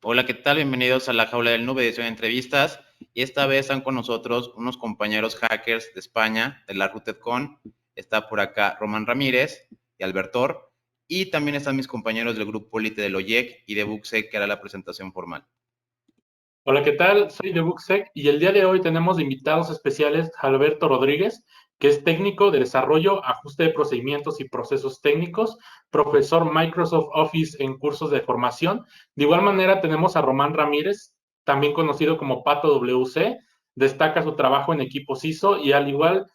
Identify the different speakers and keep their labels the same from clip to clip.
Speaker 1: Hola, ¿qué tal? Bienvenidos a la Jaula del Nube, edición de entrevistas. Y esta vez están con nosotros unos compañeros hackers de España, de la RootedCon. Está por acá Román Ramírez y Albertor. Y también están mis compañeros del grupo Elite del OYEC y de Buxec, que hará la presentación formal.
Speaker 2: Hola, ¿qué tal? Soy de Buxec y el día de hoy tenemos de invitados especiales a Alberto Rodríguez, que es técnico de desarrollo, ajuste de procedimientos y procesos técnicos, profesor Microsoft Office en cursos de formación. De igual manera tenemos a Román Ramírez, también conocido como Pato WC, destaca su trabajo en equipos ISO y al igual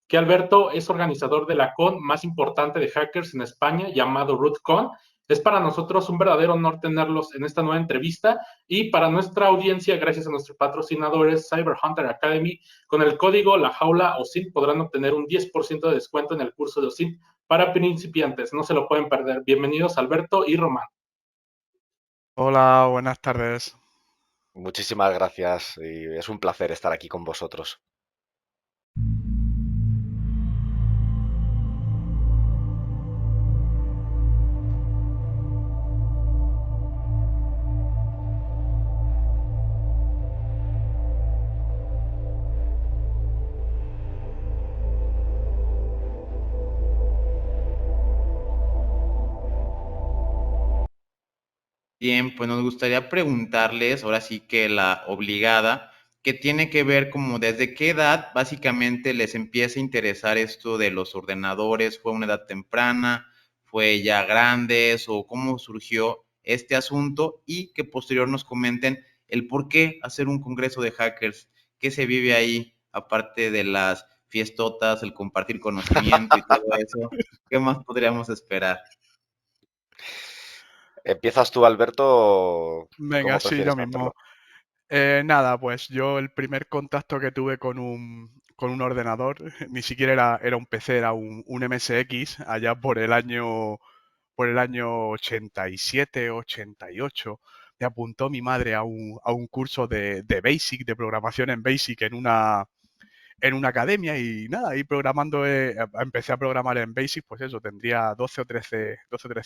Speaker 2: que Alberto es organizador de la con más importante de hackers en España llamado RootCon. Es para nosotros un verdadero honor tenerlos en esta nueva entrevista y para nuestra audiencia, gracias a nuestros patrocinadores Cyber Hunter Academy, con el código La Jaula OSINT podrán obtener un 10% de descuento en el curso de OSINT para principiantes. No se lo pueden perder. Bienvenidos Alberto y Román.
Speaker 3: Hola, buenas tardes.
Speaker 4: Muchísimas gracias y es un placer estar aquí con vosotros.
Speaker 1: Bien, pues nos gustaría preguntarles, ahora sí que la obligada, que tiene que ver como desde qué edad básicamente les empieza a interesar esto de los ordenadores. ¿Fue una edad temprana? ¿Fue ya grandes? ¿O cómo surgió este asunto? Y que posterior nos comenten el por qué hacer un congreso de hackers, qué se vive ahí, aparte de las fiestotas, el compartir conocimiento y todo eso. ¿Qué más podríamos esperar?
Speaker 4: ¿Empiezas tú, Alberto?
Speaker 3: Venga,
Speaker 4: ¿Cómo
Speaker 3: sí, yo
Speaker 4: prefieres
Speaker 3: mismo.
Speaker 4: hacerlo?
Speaker 3: Nada, pues yo el primer contacto que tuve con un ordenador, ni siquiera era un PC, era un MSX, allá por el año 87, 88. Me apuntó mi madre a un curso de Basic, de programación en Basic en una academia y nada, ahí programando, empecé a programar en Basic, pues eso, tendría 12 o 13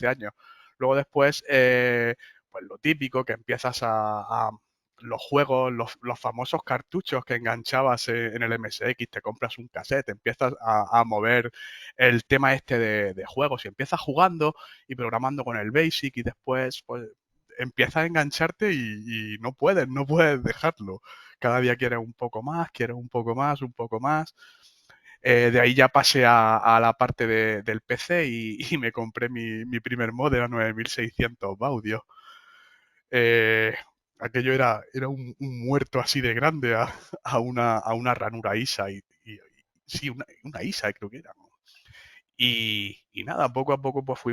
Speaker 3: años. Luego después, pues lo típico, que empiezas a los juegos, los famosos cartuchos que enganchabas en el MSX, te compras un cassette, empiezas a mover el tema este de juegos y empiezas jugando y programando con el Basic y después pues empiezas a engancharte y no puedes dejarlo. Cada día quieres un poco más, un poco más. De ahí ya pasé a la parte del PC y me compré mi primer modem a 9600 baudios. Eh, Aquello era un muerto así de grande a una ranura ISA sí, una ISA creo que era, ¿no? Y nada, poco a poco pues fue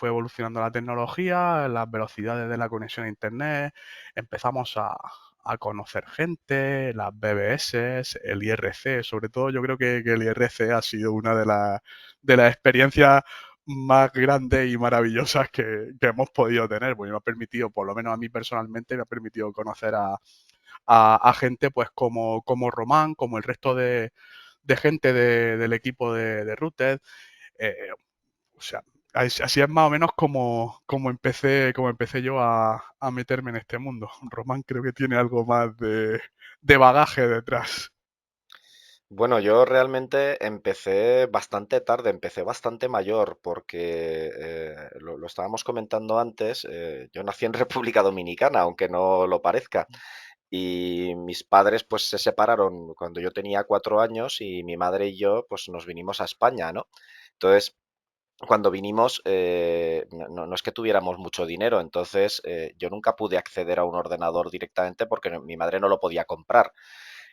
Speaker 3: evolucionando la tecnología, las velocidades de la conexión a internet, empezamos a conocer gente, las BBS, el IRC, sobre todo yo creo que el IRC ha sido una de las experiencias más grandes y maravillosas que hemos podido tener, porque me ha permitido, por lo menos a mí personalmente, me ha permitido conocer a gente pues como Román, como el resto de gente del equipo de Routed. eh, o sea, así es más o menos como empecé yo a meterme en este mundo. Román creo que tiene algo más de bagaje detrás.
Speaker 4: Bueno, yo realmente empecé bastante tarde, empecé bastante mayor, porque lo estábamos comentando antes, yo nací en República Dominicana, aunque no lo parezca, y mis padres pues se separaron cuando yo tenía 4 años y mi madre y yo pues nos vinimos a España, ¿no? Entonces, cuando vinimos, no es que tuviéramos mucho dinero, entonces yo nunca pude acceder a un ordenador directamente porque mi madre no lo podía comprar.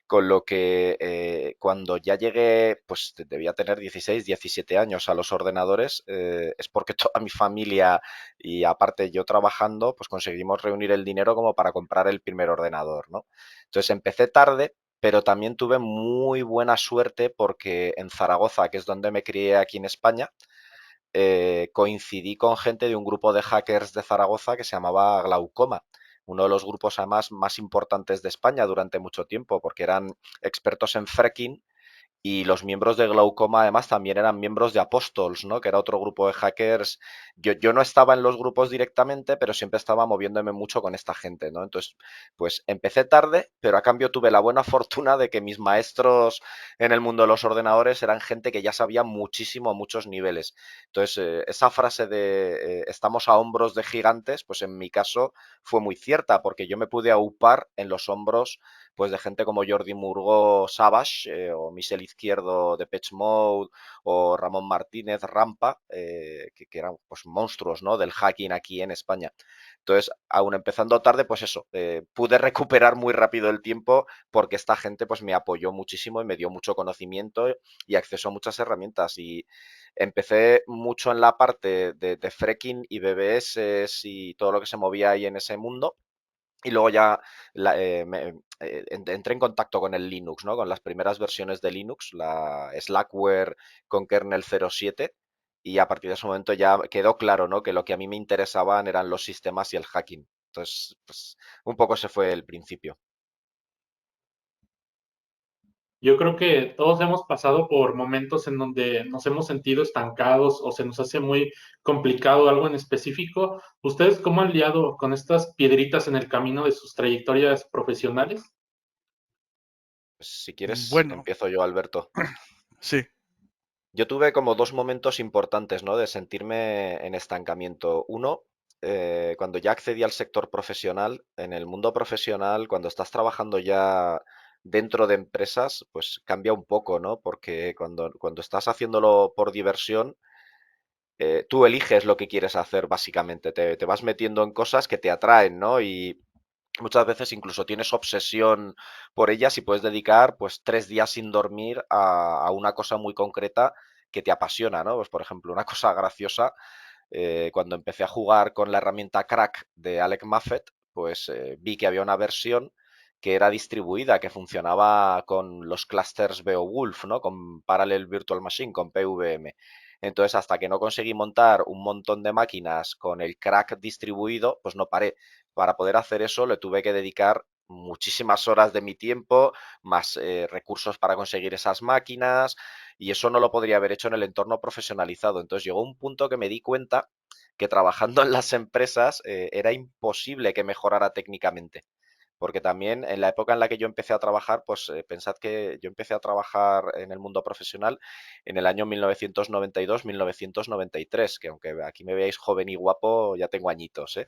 Speaker 4: Con lo que cuando ya llegué, pues debía tener 16, 17 años a los ordenadores, es porque toda mi familia y aparte yo trabajando, pues conseguimos reunir el dinero como para comprar el primer ordenador, ¿no? Entonces empecé tarde, pero también tuve muy buena suerte porque en Zaragoza, que es donde me crié aquí en España, coincidí con gente de un grupo de hackers de Zaragoza que se llamaba Glaucoma, uno de los grupos además más importantes de España durante mucho tiempo, porque eran expertos en fracking y los miembros de Glaucoma además también eran miembros de Apostles, ¿no? Que era otro grupo de hackers. Yo no estaba en los grupos directamente, pero siempre estaba moviéndome mucho con esta gente, ¿no? Entonces, pues empecé tarde, pero a cambio tuve la buena fortuna de que mis maestros en el mundo de los ordenadores eran gente que ya sabía muchísimo a muchos niveles. Entonces, esa frase de estamos a hombros de gigantes, pues en mi caso fue muy cierta, porque yo me pude aupar en los hombros pues de gente como Jordi Murgó Savage, o Michel Izquierdo de Patch Mode, o Ramón Martínez Rampa, que eran pues monstruos, ¿no? Del hacking aquí en España. Entonces, aún empezando tarde, pues eso, pude recuperar muy rápido el tiempo porque esta gente pues me apoyó muchísimo y me dio mucho conocimiento y acceso a muchas herramientas. Y empecé mucho en la parte de fracking y BBS y todo lo que se movía ahí en ese mundo. Y luego ya entré en contacto con el Linux, ¿no? Con las primeras versiones de Linux, la Slackware con kernel 07, y a partir de ese momento ya quedó claro, ¿no? Que lo que a mí me interesaban eran los sistemas y el hacking. Entonces, pues un poco ese fue el principio.
Speaker 2: Yo creo que todos hemos pasado por momentos en donde nos hemos sentido estancados o se nos hace muy complicado algo en específico. ¿Ustedes cómo han lidiado con estas piedritas en el camino de sus trayectorias profesionales?
Speaker 4: Pues, si quieres,
Speaker 3: Bueno,
Speaker 4: empiezo yo, Alberto.
Speaker 3: sí.
Speaker 4: Yo tuve como dos momentos importantes, ¿no? De sentirme en estancamiento. Uno, cuando ya accedí al sector profesional. En el mundo profesional, cuando estás trabajando ya dentro de empresas, pues cambia un poco, ¿no? Porque cuando estás haciéndolo por diversión, tú eliges lo que quieres hacer, básicamente. Te vas metiendo en cosas que te atraen, ¿no? Y muchas veces incluso tienes obsesión por ellas y puedes dedicar pues 3 días sin dormir a una cosa muy concreta que te apasiona, ¿no? Pues por ejemplo, una cosa graciosa, cuando empecé a jugar con la herramienta Crack de Alec Muffet, pues vi que había una versión que era distribuida, que funcionaba con los clusters Beowulf, ¿no? Con Parallel Virtual Machine, con PVM. Entonces, hasta que no conseguí montar un montón de máquinas con el crack distribuido, pues no paré. Para poder hacer eso le tuve que dedicar muchísimas horas de mi tiempo, más recursos para conseguir esas máquinas, y eso no lo podría haber hecho en el entorno profesionalizado. Entonces llegó un punto que me di cuenta que trabajando en las empresas era imposible que mejorara técnicamente. Porque también en la época en la que yo empecé a trabajar, pues pensad que yo empecé a trabajar en el mundo profesional en el año 1992-1993, que aunque aquí me veáis joven y guapo, ya tengo añitos, ¿eh?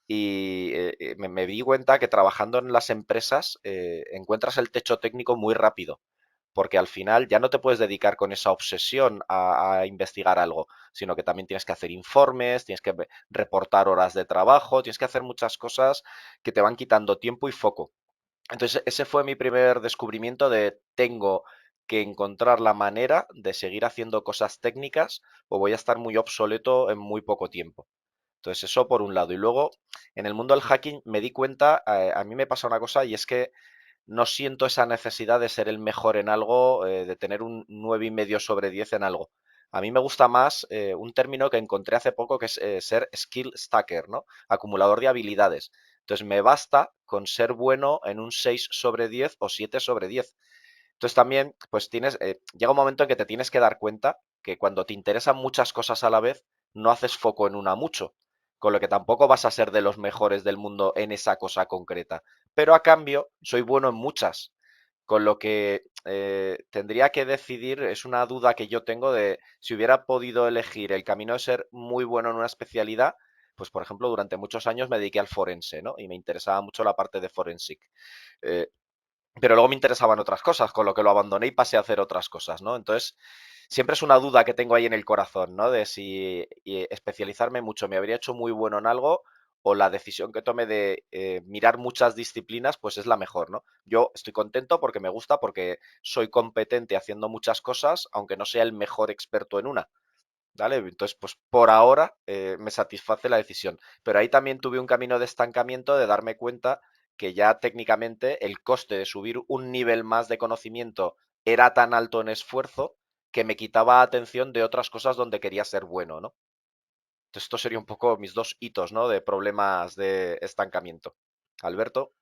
Speaker 4: Y me di cuenta que trabajando en las empresas encuentras el techo técnico muy rápido, porque al final ya no te puedes dedicar con esa obsesión a investigar algo, sino que también tienes que hacer informes, tienes que reportar horas de trabajo, tienes que hacer muchas cosas que te van quitando tiempo y foco. Entonces, ese fue mi primer descubrimiento de tengo que encontrar la manera de seguir haciendo cosas técnicas o voy a estar muy obsoleto en muy poco tiempo. Entonces, eso por un lado. Y luego, en el mundo del hacking me di cuenta, a mí me pasa una cosa y es que no siento esa necesidad de ser el mejor en algo, de tener un 9,5 sobre 10 en algo. A mí me gusta más un término que encontré hace poco que es ser skill stacker, ¿no? Acumulador de habilidades. Entonces me basta con ser bueno en un 6 sobre 10 o 7 sobre 10. Entonces también, pues llega un momento en que te tienes que dar cuenta que cuando te interesan muchas cosas a la vez, no haces foco en una mucho, con lo que tampoco vas a ser de los mejores del mundo en esa cosa concreta. Pero a cambio, soy bueno en muchas, con lo que tendría que decidir, es una duda que yo tengo de si hubiera podido elegir el camino de ser muy bueno en una especialidad, pues por ejemplo, durante muchos años me dediqué al forense, ¿no? Y me interesaba mucho la parte de forensic. Eh, pero luego me interesaban otras cosas, con lo que lo abandoné y pasé a hacer otras cosas, ¿no? Entonces, siempre es una duda que tengo ahí en el corazón, ¿no? De si especializarme mucho me habría hecho muy bueno en algo o la decisión que tome de mirar muchas disciplinas, pues es la mejor, ¿no? Yo estoy contento porque me gusta, porque soy competente haciendo muchas cosas, aunque no sea el mejor experto en una. ¿Vale? Entonces, pues por ahora me satisface la decisión. Pero ahí también tuve un camino de estancamiento de darme cuenta que ya técnicamente el coste de subir un nivel más de conocimiento era tan alto en esfuerzo que me quitaba atención de otras cosas donde quería ser bueno, ¿no? Entonces, estos serían un poco mis dos hitos, ¿no? De problemas de estancamiento. Alberto.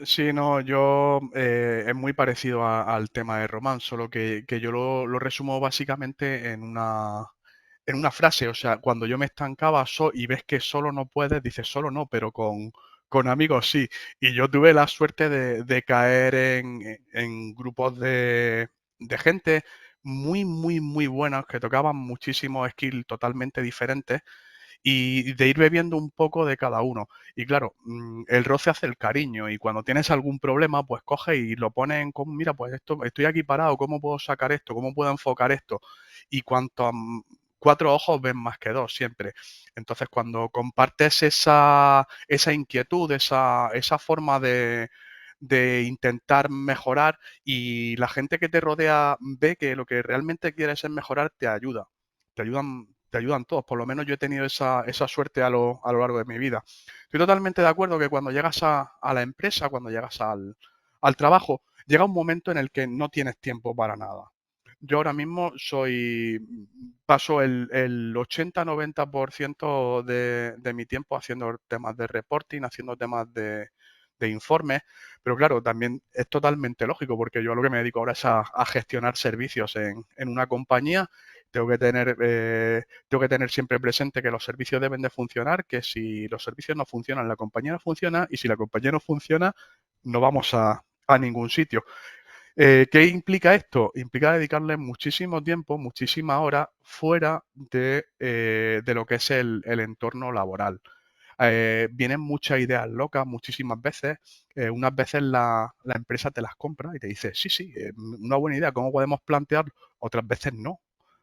Speaker 3: Sí, no, yo es muy parecido al tema de Román, solo que yo lo resumo básicamente en una frase. O sea, cuando yo me estancaba y ves que solo no puedes, dices solo no, pero con amigos sí. Y yo tuve la suerte de caer en grupos de gente muy, muy, muy buenos que tocaban muchísimos skills totalmente diferentes y de ir bebiendo un poco de cada uno. Y claro, el roce hace el cariño y cuando tienes algún problema, pues coge y lo pones en común, mira, pues esto, estoy aquí parado, ¿cómo puedo sacar esto? ¿Cómo puedo enfocar esto? Y cuatro ojos ven más que dos siempre. Entonces, cuando compartes esa inquietud, esa forma de intentar mejorar y la gente que te rodea ve que lo que realmente quieres es mejorar, te ayudan todos. Por lo menos yo he tenido esa suerte a lo largo de mi vida. Estoy totalmente de acuerdo que cuando llegas a la empresa, cuando llegas al trabajo, llega un momento en el que no tienes tiempo para nada. Yo ahora mismo paso el 80-90% de mi tiempo haciendo temas de reporting, haciendo temas de informes, pero claro, también es totalmente lógico porque yo a lo que me dedico ahora es a gestionar servicios en una compañía. Tengo que tener siempre presente que los servicios deben de funcionar, que si los servicios no funcionan, la compañía no funciona, y si la compañía no funciona, no vamos a ningún sitio. ¿Qué implica esto? Implica dedicarle muchísimo tiempo, muchísimas horas fuera de lo que es el entorno laboral. Vienen muchas ideas locas muchísimas veces. Unas veces la empresa te las compra y te dice, sí, sí, una buena idea, ¿cómo podemos plantearlo? Otras veces no.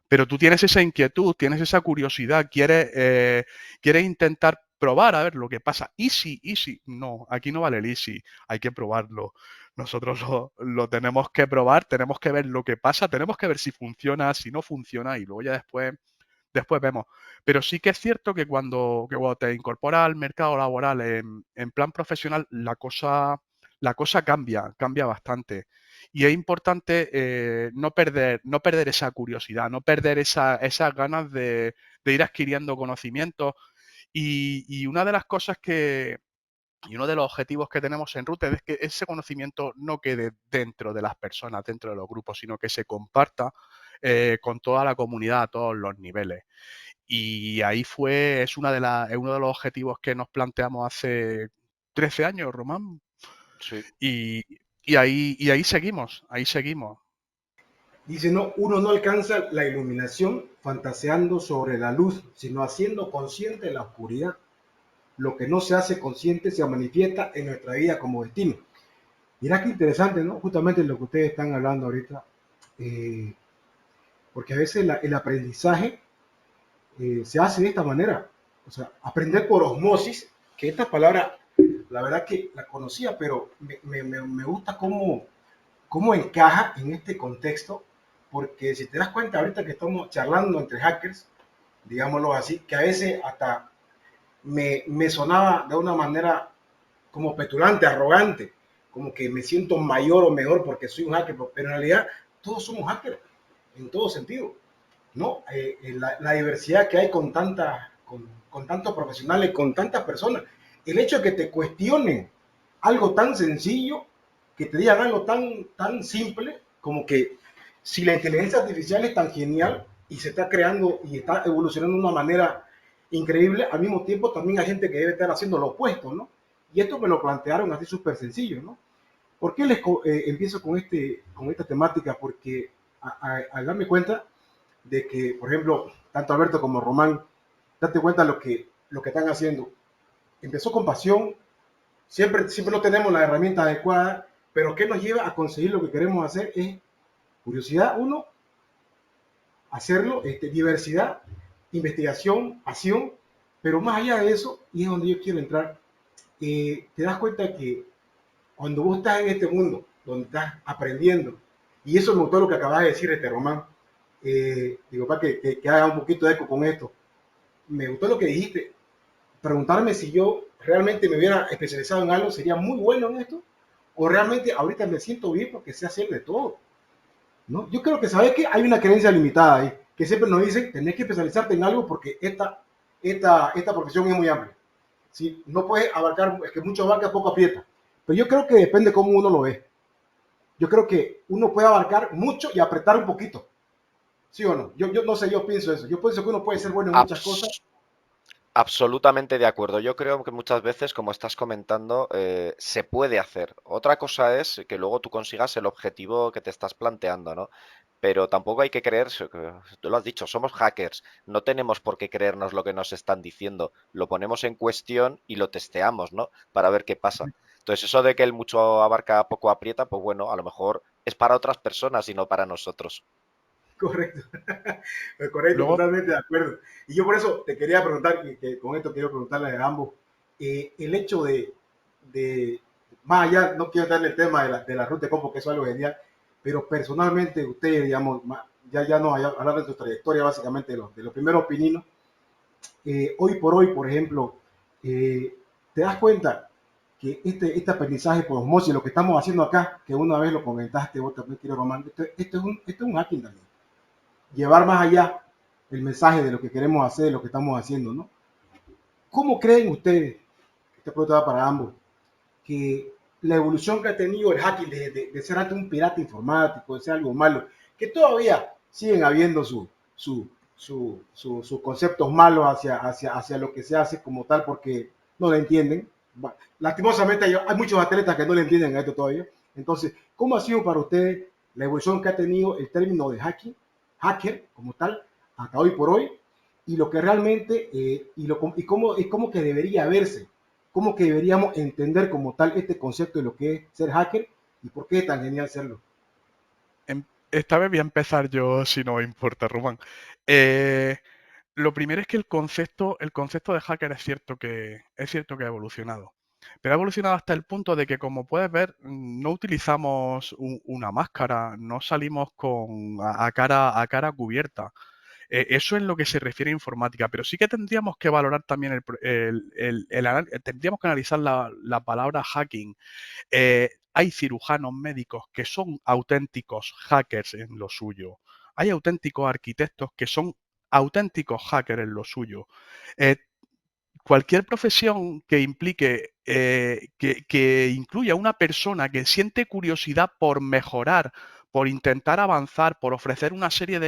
Speaker 3: Pero tú tienes esa inquietud, tienes esa curiosidad, quieres intentar probar a ver lo que pasa. Easy, no, aquí no vale el easy, hay que probarlo. Nosotros lo tenemos que probar, tenemos que ver lo que pasa, tenemos que ver si funciona, si no funciona y luego ya después vemos. Pero sí que es cierto que cuando te incorporas al mercado laboral en plan profesional, la cosa cambia bastante. Y es importante no perder esa curiosidad, no perder esas ganas de ir adquiriendo conocimientos. Y una de las cosas y uno de los objetivos que tenemos en Router es que ese conocimiento no quede dentro de las personas, dentro de los grupos, sino que se comparta con toda la comunidad a todos los niveles. Y ahí es uno de los objetivos que nos planteamos hace 13 años, Román.
Speaker 4: Sí.
Speaker 3: Y, y ahí seguimos, ahí seguimos.
Speaker 5: Dice, no, uno no alcanza la iluminación fantaseando sobre la luz, sino haciendo consciente la oscuridad. Lo que no se hace consciente se manifiesta en nuestra vida como destino. Mirá qué interesante, ¿no? Justamente lo que ustedes están hablando ahorita, eh, porque a veces el aprendizaje se hace de esta manera. O sea, aprender por osmosis, que esta palabra, la verdad que la conocía, pero me gusta cómo encaja en este contexto, porque si te das cuenta ahorita que estamos charlando entre hackers, digámoslo así, que a veces hasta me sonaba de una manera como petulante, arrogante, como que me siento mayor o mejor porque soy un hacker, pero en realidad todos somos hackers, en todo sentido, ¿no? La diversidad que hay con tantos profesionales, con tantas personas, el hecho de que te cuestionen algo tan sencillo, que te digan algo tan simple, como que si la inteligencia artificial es tan genial y se está creando y está evolucionando de una manera increíble, al mismo tiempo también hay gente que debe estar haciendo lo opuesto, ¿no? Y esto me lo plantearon así súper sencillo, ¿no? ¿Por qué empiezo con esta temática? Porque al darme cuenta de que, por ejemplo, tanto Alberto como Román, date cuenta lo que están haciendo. Empezó con pasión, siempre no tenemos la herramienta adecuada, pero ¿qué nos lleva a conseguir lo que queremos hacer? Es curiosidad, uno, hacerlo, diversidad, investigación, pasión, pero más allá de eso, y es donde yo quiero entrar, te das cuenta que cuando vos estás en este mundo, donde estás aprendiendo, y eso me gustó lo que acabas de decir, Román, digo, para que haga un poquito de eco con esto, me gustó lo que dijiste, preguntarme si yo realmente me hubiera especializado en algo, sería muy bueno en esto, o realmente ahorita me siento bien porque sé hacer de todo, ¿no? Yo creo que, ¿sabes qué? Hay una creencia limitada ahí, que siempre nos dicen, tenés que especializarte en algo porque esta profesión es muy amplia. ¿Sí? No puedes abarcar, es que mucho abarca, poco aprieta. Pero yo creo que depende cómo uno lo ve. Yo creo que uno puede abarcar mucho y apretar un poquito. ¿Sí o no? Yo no sé, yo pienso eso. Yo pienso que uno puede ser bueno en muchas cosas.
Speaker 4: Absolutamente de acuerdo. Yo creo que muchas veces, como estás comentando, se puede hacer. Otra cosa es que luego tú consigas el objetivo que te estás planteando, ¿no? Pero tampoco hay que creerse, tú lo has dicho, somos hackers, no tenemos por qué creernos lo que nos están diciendo, lo ponemos en cuestión y lo testeamos, ¿no? Para ver qué pasa. Entonces, eso de que el mucho abarca, poco aprieta, pues bueno, a lo mejor es para otras personas y no para nosotros.
Speaker 5: Correcto. Correcto,
Speaker 3: Luego,
Speaker 5: totalmente de acuerdo. Y yo por eso te quería preguntar, que con esto quiero preguntarle a ambos, el hecho de, más allá, no quiero darle el tema de la ruta de compo, que eso es algo genial, pero personalmente ustedes, digamos, ya no hablar de su trayectoria, básicamente de los primeros pininos, hoy por hoy, por ejemplo, te das cuenta que este aprendizaje por osmosis, lo que estamos haciendo acá, que una vez lo comentaste, vos también, quiero Román, esto es un hacking también. Llevar más allá el mensaje de lo que queremos hacer, de lo que estamos haciendo, ¿no? ¿Cómo creen ustedes, esta pregunta va para ambos, que la evolución que ha tenido el hacking de ser antes un pirata informático, de ser algo malo, que todavía siguen habiendo sus conceptos malos hacia lo que se hace como tal porque no lo entienden? Lastimosamente hay muchos atletas que no le entienden a esto todavía. Entonces, ¿cómo ha sido para ustedes la evolución que ha tenido el término de hacking, hacker como tal, hasta hoy por hoy, y lo que realmente, y cómo que debería verse, cómo que deberíamos entender como tal este concepto de lo que es ser hacker y por qué es tan genial serlo?
Speaker 3: esta vez voy a empezar yo, si no importa, Román. Eh, lo primero es que el concepto de hacker es cierto que ha evolucionado. Pero ha evolucionado hasta el punto de que, como puedes ver, no utilizamos una máscara, no salimos a cara cubierta. Eso en lo que se refiere a informática, pero sí que tendríamos que valorar también tendríamos que analizar la palabra hacking. Hay cirujanos médicos que son auténticos hackers en lo suyo. Hay auténticos arquitectos que son auténticos hackers en lo suyo. Eh, Cualquier profesión que implique, que incluya una persona que siente curiosidad por mejorar, por intentar avanzar, por ofrecer una serie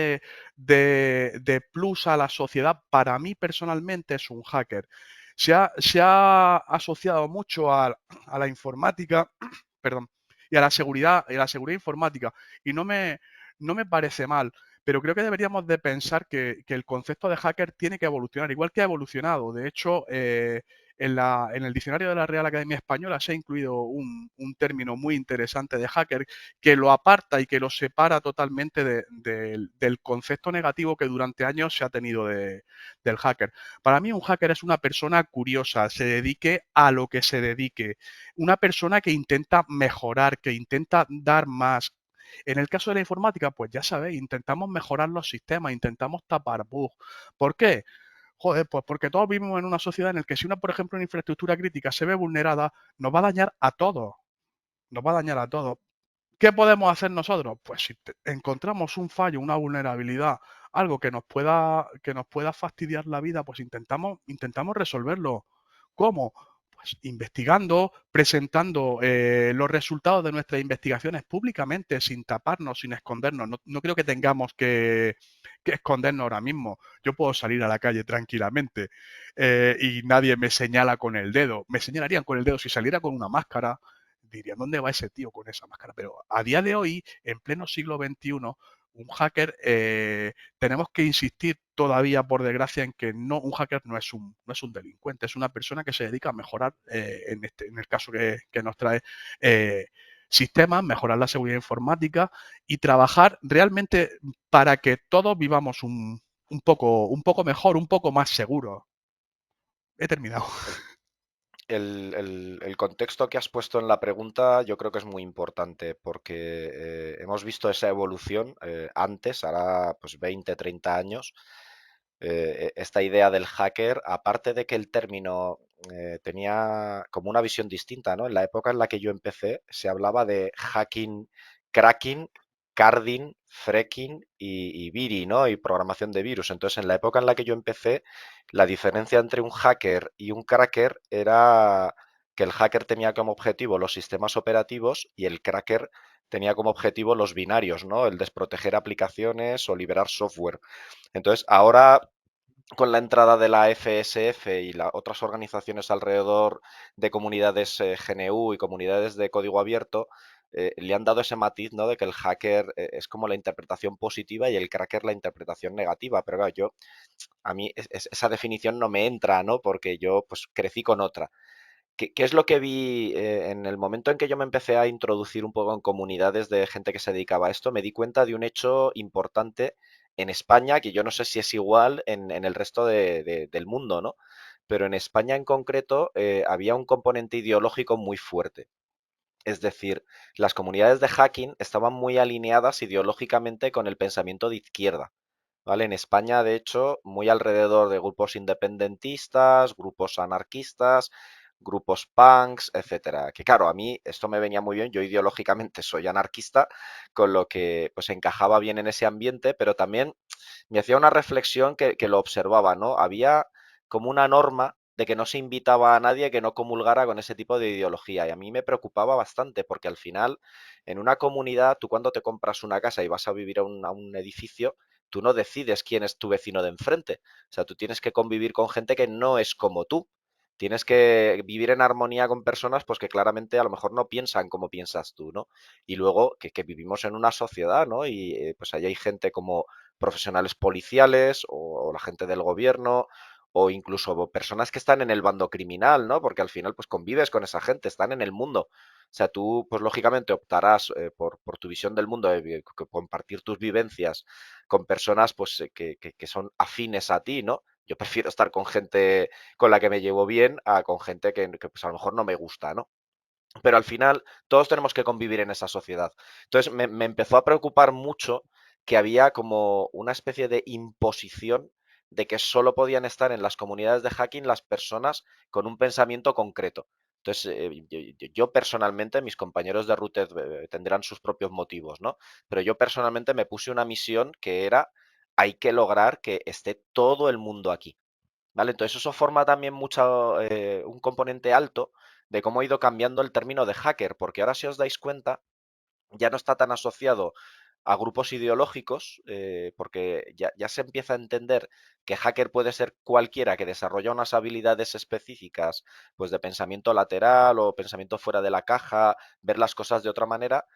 Speaker 3: de plus a la sociedad, para mí personalmente es un hacker. Se ha asociado mucho a la informática, perdón, y a la seguridad informática, y no me parece mal, pero creo que deberíamos de pensar que el concepto de hacker tiene que evolucionar, igual que ha evolucionado. De hecho, en el diccionario de la Real Academia Española se ha incluido un término muy interesante de hacker que lo aparta y que lo separa totalmente del concepto negativo que durante años se ha tenido del hacker. Para mí un hacker es una persona curiosa, se dedique a lo que se dedique, una persona que intenta mejorar, que intenta dar más. En el caso de la informática, pues ya sabéis, intentamos mejorar los sistemas, intentamos tapar bugs. ¿Por qué? Joder, pues porque todos vivimos en una sociedad en la que si una, por ejemplo, una infraestructura crítica se ve vulnerada, nos va a dañar a todos. Nos va a dañar a todos. ¿Qué podemos hacer nosotros? Pues si encontramos un fallo, una vulnerabilidad, algo que nos pueda fastidiar la vida, pues intentamos resolverlo. ¿Cómo? Pues investigando, presentando los resultados de nuestras investigaciones públicamente, sin taparnos, sin escondernos. No creo que tengamos que escondernos ahora mismo. Yo puedo salir a la calle tranquilamente y nadie me señala con el dedo. Me señalarían con el dedo si saliera con una máscara, dirían, ¿dónde va ese tío con esa máscara? Pero a día de hoy, en pleno siglo XXI, un hacker, tenemos que insistir todavía, por desgracia, en que un hacker no es un delincuente, es una persona que se dedica a mejorar, en el caso que nos trae, sistemas, mejorar la seguridad informática y trabajar realmente para que todos vivamos un poco mejor, un poco más seguros. He terminado.
Speaker 4: El contexto que has puesto en la pregunta yo creo que es muy importante porque hemos visto esa evolución antes, ahora pues 20, 30 años. Esta idea del hacker, aparte de que el término tenía como una visión distinta, ¿no? En la época en la que yo empecé se hablaba de hacking, cracking, carding, fracking y viri, ¿no? Y programación de virus. Entonces, en la época en la que yo empecé, la diferencia entre un hacker y un cracker era que el hacker tenía como objetivo los sistemas operativos y el cracker tenía como objetivo los binarios, ¿no? El desproteger aplicaciones o liberar software. Entonces, ahora con la entrada de la FSF y otras organizaciones alrededor de comunidades GNU y comunidades de código abierto, le han dado ese matiz, ¿no? De que el hacker es como la interpretación positiva y el cracker la interpretación negativa. Pero claro, a mí esa definición no me entra, ¿no? Porque yo pues crecí con otra. ¿Qué es lo que vi en el momento en que yo me empecé a introducir un poco en comunidades de gente que se dedicaba a esto? Me di cuenta de un hecho importante en España, que yo no sé si es igual en el resto del mundo, ¿no? Pero en España en concreto había un componente ideológico muy fuerte. Es decir, las comunidades de hacking estaban muy alineadas ideológicamente con el pensamiento de izquierda. ¿Vale? En España, de hecho, muy alrededor de grupos independentistas, grupos anarquistas, grupos punks, etcétera. Que claro, a mí esto me venía muy bien, yo ideológicamente soy anarquista, con lo que pues encajaba bien en ese ambiente, pero también me hacía una reflexión que lo observaba, ¿no? Había como una norma de que no se invitaba a nadie que no comulgara con ese tipo de ideología. Y a mí me preocupaba bastante porque al final, en una comunidad, tú cuando te compras una casa y vas a vivir a un edificio, tú no decides quién es tu vecino de enfrente. O sea, tú tienes que convivir con gente que no es como tú. Tienes que vivir en armonía con personas pues que claramente a lo mejor no piensan como piensas tú, ¿no? Y luego que vivimos en una sociedad, ¿no? Y pues ahí hay gente como profesionales policiales o la gente del gobierno o incluso personas que están en el bando criminal, ¿no? Porque al final pues convives con esa gente, están en el mundo. O sea, tú pues lógicamente optarás por tu visión del mundo, compartir tus vivencias con personas pues que son afines a ti, ¿no? Yo prefiero estar con gente con la que me llevo bien a con gente que pues a lo mejor no me gusta, ¿no? Pero al final todos tenemos que convivir en esa sociedad. Entonces me empezó a preocupar mucho que había como una especie de imposición de que solo podían estar en las comunidades de hacking las personas con un pensamiento concreto. Entonces, yo personalmente, mis compañeros de Routed tendrán sus propios motivos, ¿no? Pero yo personalmente me puse una misión que era, hay que lograr que esté todo el mundo aquí. ¿Vale? Entonces eso forma también mucho, un componente alto de cómo ha ido cambiando el término de hacker, porque ahora si os dais cuenta, ya no está tan asociado a grupos ideológicos, porque ya se empieza a entender que hacker puede ser cualquiera que desarrolla unas habilidades específicas, pues de pensamiento lateral o pensamiento fuera de la caja, ver las cosas de otra manera,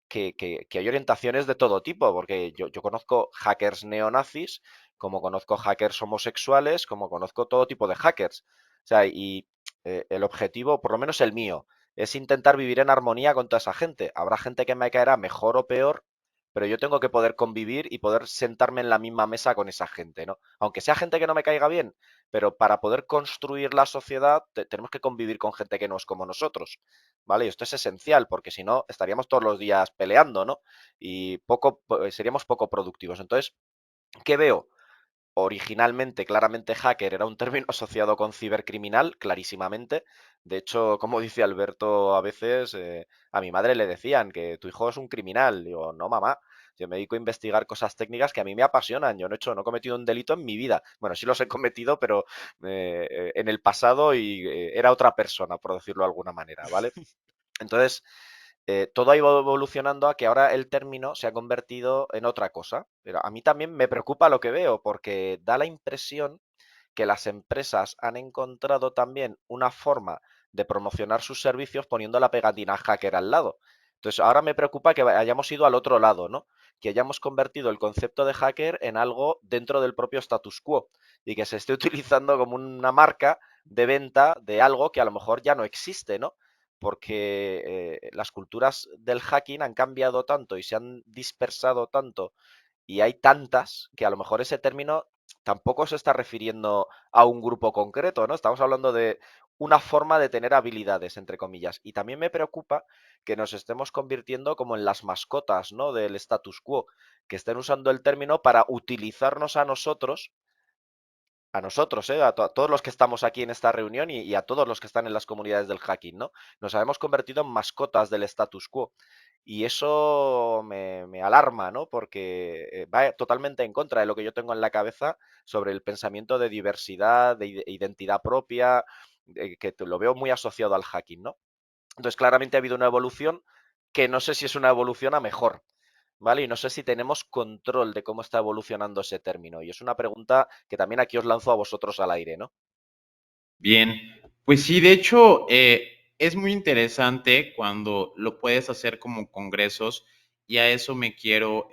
Speaker 4: que hay orientaciones de todo tipo, porque yo conozco hackers neonazis, como conozco hackers homosexuales, como conozco todo tipo de hackers. O sea, y el objetivo, por lo menos el mío, es intentar vivir en armonía con toda esa gente. Habrá gente que me caerá mejor o peor, pero yo tengo que poder convivir y poder sentarme en la misma mesa con esa gente, ¿no? Aunque sea gente que no me caiga bien, pero para poder construir la sociedad tenemos que convivir con gente que no es como nosotros. ¿Vale? Y esto es esencial, porque si no, estaríamos todos los días peleando, ¿no? Y seríamos poco productivos. Entonces, ¿qué veo? Originalmente, claramente, hacker era un término asociado con cibercriminal, clarísimamente. De hecho, como dice Alberto, a veces a mi madre le decían que tu hijo es un criminal. Digo, no, mamá. Yo me dedico a investigar cosas técnicas que a mí me apasionan. Yo no he cometido un delito en mi vida. Bueno, sí los he cometido, pero en el pasado y era otra persona, por decirlo de alguna manera, ¿vale? Entonces, todo ha ido evolucionando a que ahora el término se ha convertido en otra cosa. Pero a mí también me preocupa lo que veo, porque da la impresión que las empresas han encontrado también una forma de promocionar sus servicios poniendo la pegatina hacker al lado. Entonces, ahora me preocupa que hayamos ido al otro lado, ¿no? Que hayamos convertido el concepto de hacker en algo dentro del propio status quo y que se esté utilizando como una marca de venta de algo que a lo mejor ya no existe, ¿no? Porque las culturas del hacking han cambiado tanto y se han dispersado tanto y hay tantas que a lo mejor ese término tampoco se está refiriendo a un grupo concreto, ¿no? Estamos hablando de una forma de tener habilidades, entre comillas. Y también me preocupa que nos estemos convirtiendo como en las mascotas, ¿no? Del status quo, que estén usando el término para utilizarnos a nosotros, a todos los que estamos aquí en esta reunión y a todos los que están en las comunidades del hacking, ¿no? Nos hemos convertido en mascotas del status quo. Y eso me alarma, ¿no? Porque va totalmente en contra de lo que yo tengo en la cabeza sobre el pensamiento de diversidad, de identidad propia, que lo veo muy asociado al hacking, ¿no? Entonces, claramente ha habido una evolución que no sé si es una evolución a mejor, ¿vale? Y no sé si tenemos control de cómo está evolucionando ese término. Y es una pregunta que también aquí os lanzo a vosotros al aire, ¿no?
Speaker 1: Bien, pues sí, de hecho, es muy interesante cuando lo puedes hacer como congresos y a eso me quiero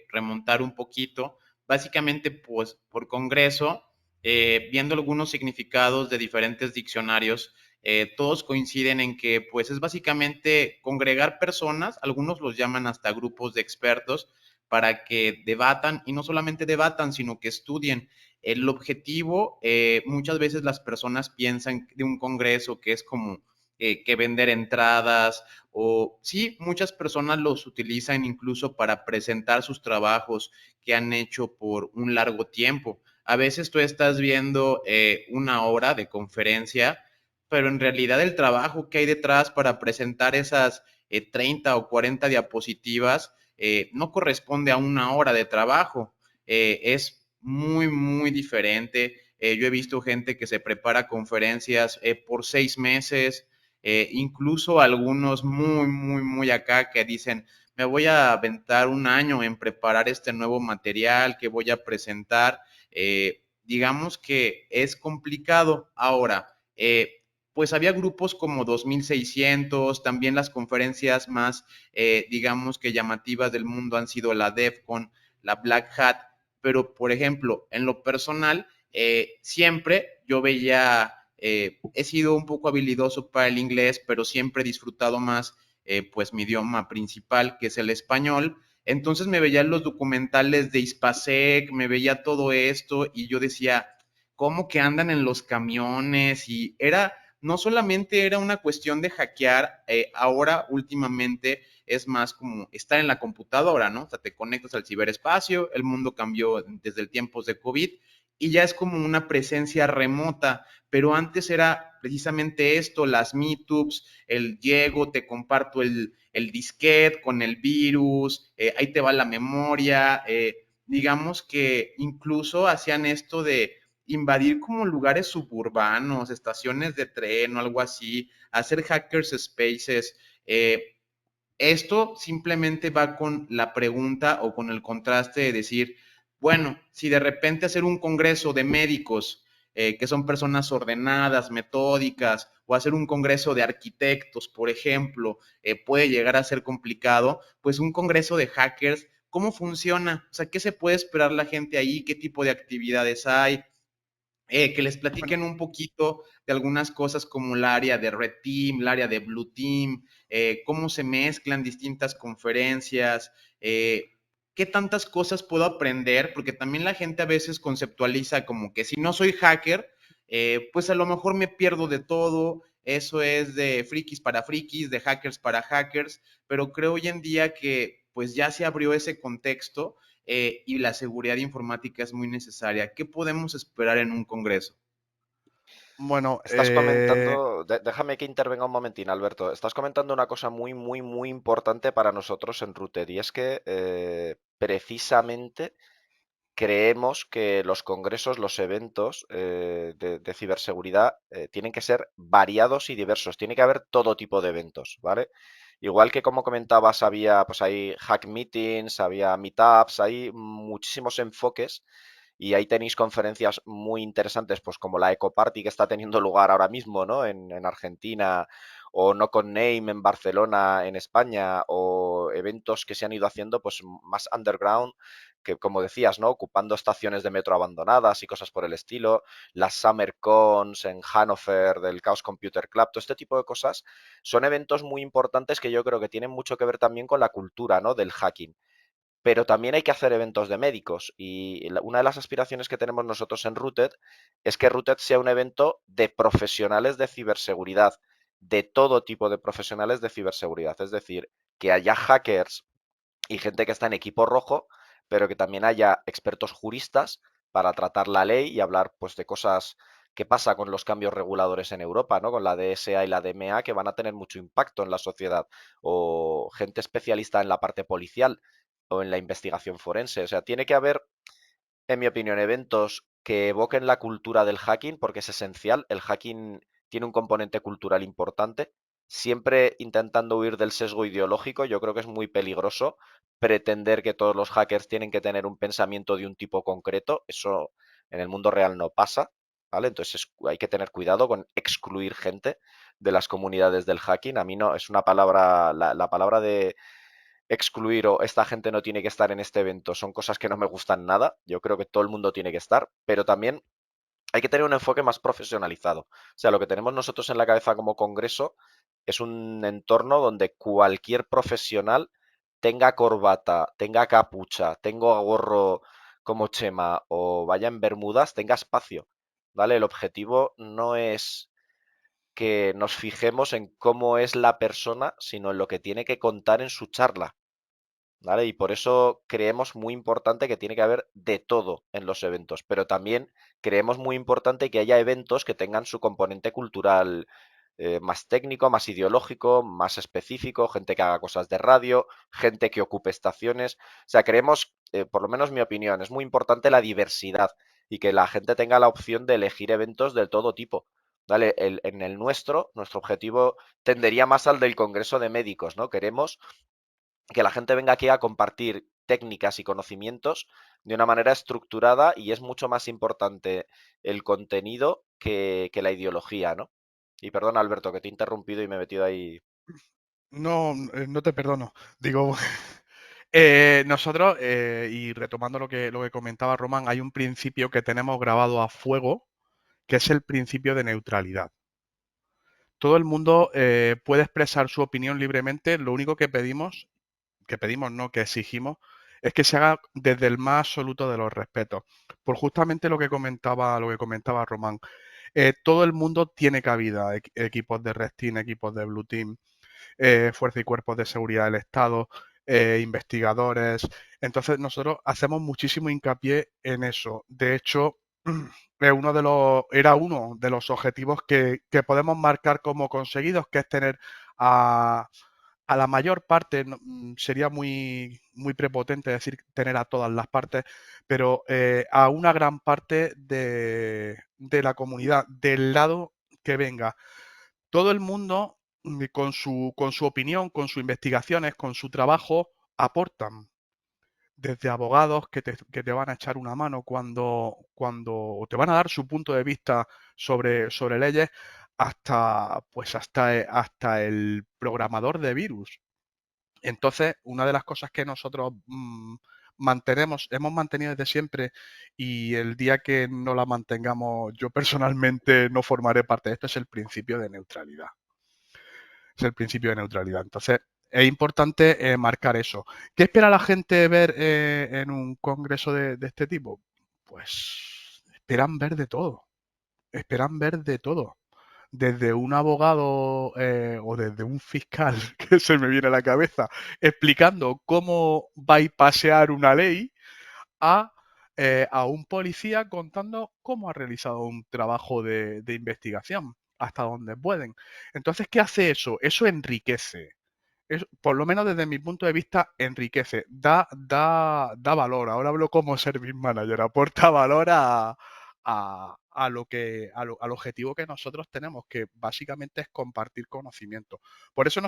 Speaker 1: remontar un poquito. Básicamente, pues por congreso, viendo algunos significados de diferentes diccionarios, todos coinciden en que pues es básicamente congregar personas, algunos los llaman hasta grupos de expertos, para que debatan y no solamente debatan, sino que estudien. El objetivo, muchas veces las personas piensan de un congreso que es como que vender entradas o sí, muchas personas los utilizan incluso para presentar sus trabajos que han hecho por un largo tiempo. A veces tú estás viendo una hora de conferencia, pero en realidad el trabajo que hay detrás para presentar esas 30 o 40 diapositivas no corresponde a una hora de trabajo. Es muy, muy diferente. Yo he visto gente que se prepara conferencias por 6 meses, incluso algunos muy, muy, muy acá que dicen, me voy a aventar un año en preparar este nuevo material que voy a presentar. Digamos que es complicado. Ahora, pues había grupos como 2600, también las conferencias más, digamos que llamativas del mundo han sido la DEFCON, la Black Hat, pero por ejemplo, en lo personal, siempre yo veía, he sido un poco habilidoso para el inglés, pero siempre he disfrutado más pues mi idioma principal, que es el español. Entonces me veía los documentales de Hispasec, me veía todo esto y yo decía, ¿cómo que andan en los camiones? Y era, no solamente era una cuestión de hackear, ahora últimamente es más como estar en la computadora, ¿no? O sea, te conectas al ciberespacio, el mundo cambió desde el tiempos de COVID y ya es como una presencia remota, pero antes era precisamente esto, las meetups, el llego, te comparto el disquete con el virus, ahí te va la memoria, digamos que incluso hacían esto de invadir como lugares suburbanos, estaciones de tren o algo así, hacer hackers spaces. Esto simplemente va con la pregunta o con el contraste de decir, bueno, si de repente hacer un congreso de médicos, que son personas ordenadas, metódicas, o hacer un congreso de arquitectos, por ejemplo, puede llegar a ser complicado, pues un congreso de hackers, ¿cómo funciona? O sea, ¿qué se puede esperar la gente ahí? ¿Qué tipo de actividades hay? Que les platiquen un poquito de algunas cosas como el área de Red Team, el área de Blue Team, cómo se mezclan distintas conferencias, qué tantas cosas puedo aprender, porque también la gente a veces conceptualiza como que si no soy hacker, pues a lo mejor me pierdo de todo, eso es de frikis, de hackers para hackers, pero creo hoy en día que pues ya se abrió ese contexto y la seguridad informática es muy necesaria. ¿Qué podemos esperar en un congreso?
Speaker 3: Bueno,
Speaker 4: Estás comentando, déjame que intervenga un momentín, Alberto. Estás comentando una cosa muy, muy, muy importante para nosotros en Router y es que precisamente creemos que los congresos, los eventos de ciberseguridad tienen que ser variados y diversos. Tiene que haber todo tipo de eventos, ¿vale? Igual que como comentabas, había, pues hay hack meetings, había meetups, hay muchísimos enfoques y ahí tenéis conferencias muy interesantes, pues como la Eco Party que está teniendo lugar ahora mismo, ¿no? En Argentina, o No Con Name en Barcelona, en España, o eventos que se han ido haciendo, pues más underground, que como decías, ¿no? Ocupando estaciones de metro abandonadas y cosas por el estilo, las Summer Cons en Hannover del Chaos Computer Club, todo este tipo de cosas son eventos muy importantes que yo creo que tienen mucho que ver también con la cultura, ¿no? Del hacking. Pero también hay que hacer eventos de médicos y una de las aspiraciones que tenemos nosotros en Rooted es que Rooted sea un evento de profesionales de ciberseguridad, de todo tipo de profesionales de ciberseguridad. Es decir, que haya hackers y gente que está en equipo rojo, pero que también haya expertos juristas para tratar la ley y hablar pues de cosas que pasa con los cambios reguladores en Europa, ¿no? Con la DSA y la DMA que van a tener mucho impacto en la sociedad, o gente especialista en la parte policial o en la investigación forense. O sea, tiene que haber, en mi opinión, eventos que evoquen la cultura del hacking porque es esencial. El hacking tiene un componente cultural importante, siempre intentando huir del sesgo ideológico. Yo creo que es muy peligroso pretender que todos los hackers tienen que tener un pensamiento de un tipo concreto. Eso en el mundo real no pasa, ¿vale? Entonces hay que tener cuidado con excluir gente de las comunidades del hacking. A mí no, es una palabra, la palabra de excluir o esta gente no tiene que estar en este evento, son cosas que no me gustan nada. Yo creo que todo el mundo tiene que estar, pero también hay que tener un enfoque más profesionalizado. O sea, lo que tenemos nosotros en la cabeza como congreso es un entorno donde cualquier profesional tenga corbata, tenga capucha, tenga gorro como Chema o vaya en bermudas, tenga espacio, ¿vale? El objetivo no es que nos fijemos en cómo es la persona, sino en lo que tiene que contar en su charla, ¿vale? Y por eso creemos muy importante que tiene que haber de todo en los eventos, pero también creemos muy importante que haya eventos que tengan su componente cultural más técnico, más ideológico, más específico, gente que haga cosas de radio, gente que ocupe estaciones. O sea, creemos, por lo menos mi opinión, es muy importante la diversidad y que la gente tenga la opción de elegir eventos de todo tipo. ¿Vale? En el nuestro objetivo tendería más al del Congreso de Médicos, ¿no? Queremos que la gente venga aquí a compartir técnicas y conocimientos de una manera estructurada y es mucho más importante el contenido que la ideología, ¿no? Y perdona, Alberto, que te he interrumpido y me he metido ahí.
Speaker 3: No, no te perdono. Digo, nosotros, y retomando lo que comentaba Román, hay un principio que tenemos grabado a fuego, que es el principio de neutralidad. Todo el mundo puede expresar su opinión libremente, lo único que pedimos, no, que exigimos, es que se haga desde el más absoluto de los respetos. Por justamente lo que comentaba Román. Todo el mundo tiene cabida, equipos de Red Team, equipos de Blue Team, fuerzas y cuerpos de seguridad del Estado, investigadores. Entonces nosotros hacemos muchísimo hincapié en eso. De hecho, era uno de los objetivos que podemos marcar como conseguidos, que es tener a la mayor parte, sería muy prepotente decir tener a todas las partes, pero a una gran parte de la comunidad, del lado que venga. Todo el mundo con su opinión, con sus investigaciones, con su trabajo, aportan. Desde abogados que te van a echar una mano cuando te van a dar su punto de vista sobre leyes, hasta, pues hasta el programador de virus. Entonces, una de las cosas que nosotros hemos mantenido desde siempre, y el día que no la mantengamos, yo personalmente no formaré parte de esto, es el principio de neutralidad. Es el principio de neutralidad. Entonces, es importante marcar eso. ¿Qué espera la gente ver en un congreso de este tipo? Pues esperan ver de todo. Esperan ver de todo. Desde un abogado o desde un fiscal, que se me viene a la cabeza, explicando cómo bypassear una ley, a un policía contando cómo ha realizado un trabajo de investigación, hasta donde pueden. Entonces, ¿qué hace eso? Eso enriquece. Por lo menos desde mi punto de vista, enriquece, da valor. Ahora hablo como service manager, aporta valor a lo al objetivo que nosotros tenemos, que básicamente es compartir conocimiento. Por eso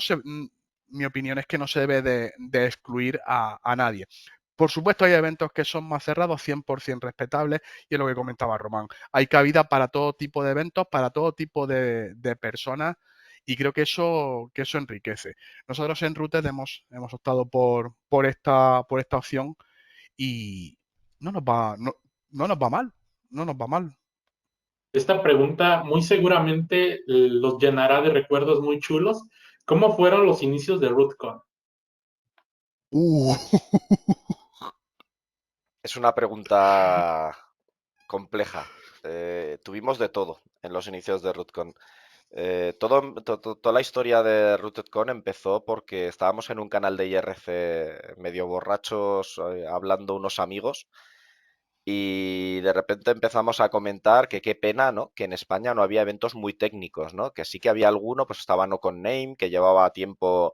Speaker 3: mi opinión es que no se debe de excluir a nadie. Por supuesto, hay eventos que son más cerrados, 100% respetables, y es lo que comentaba Román. Hay cabida para todo tipo de eventos, para todo tipo de personas, y creo que eso enriquece. Nosotros en Routed hemos optado por esta opción y no nos va mal, no nos va mal.
Speaker 2: Esta pregunta muy seguramente los llenará de recuerdos muy chulos. ¿Cómo fueron los inicios de RootCon?
Speaker 3: Uh,
Speaker 4: Es una pregunta compleja. Tuvimos de todo en los inicios de RootCon. Toda la historia de RootedCon empezó porque estábamos en un canal de IRC medio borrachos, hablando unos amigos, y de repente empezamos a comentar que qué pena, ¿no? Que en España no había eventos muy técnicos, ¿no? Que sí que había alguno, pues estaba No Con Name, que llevaba tiempo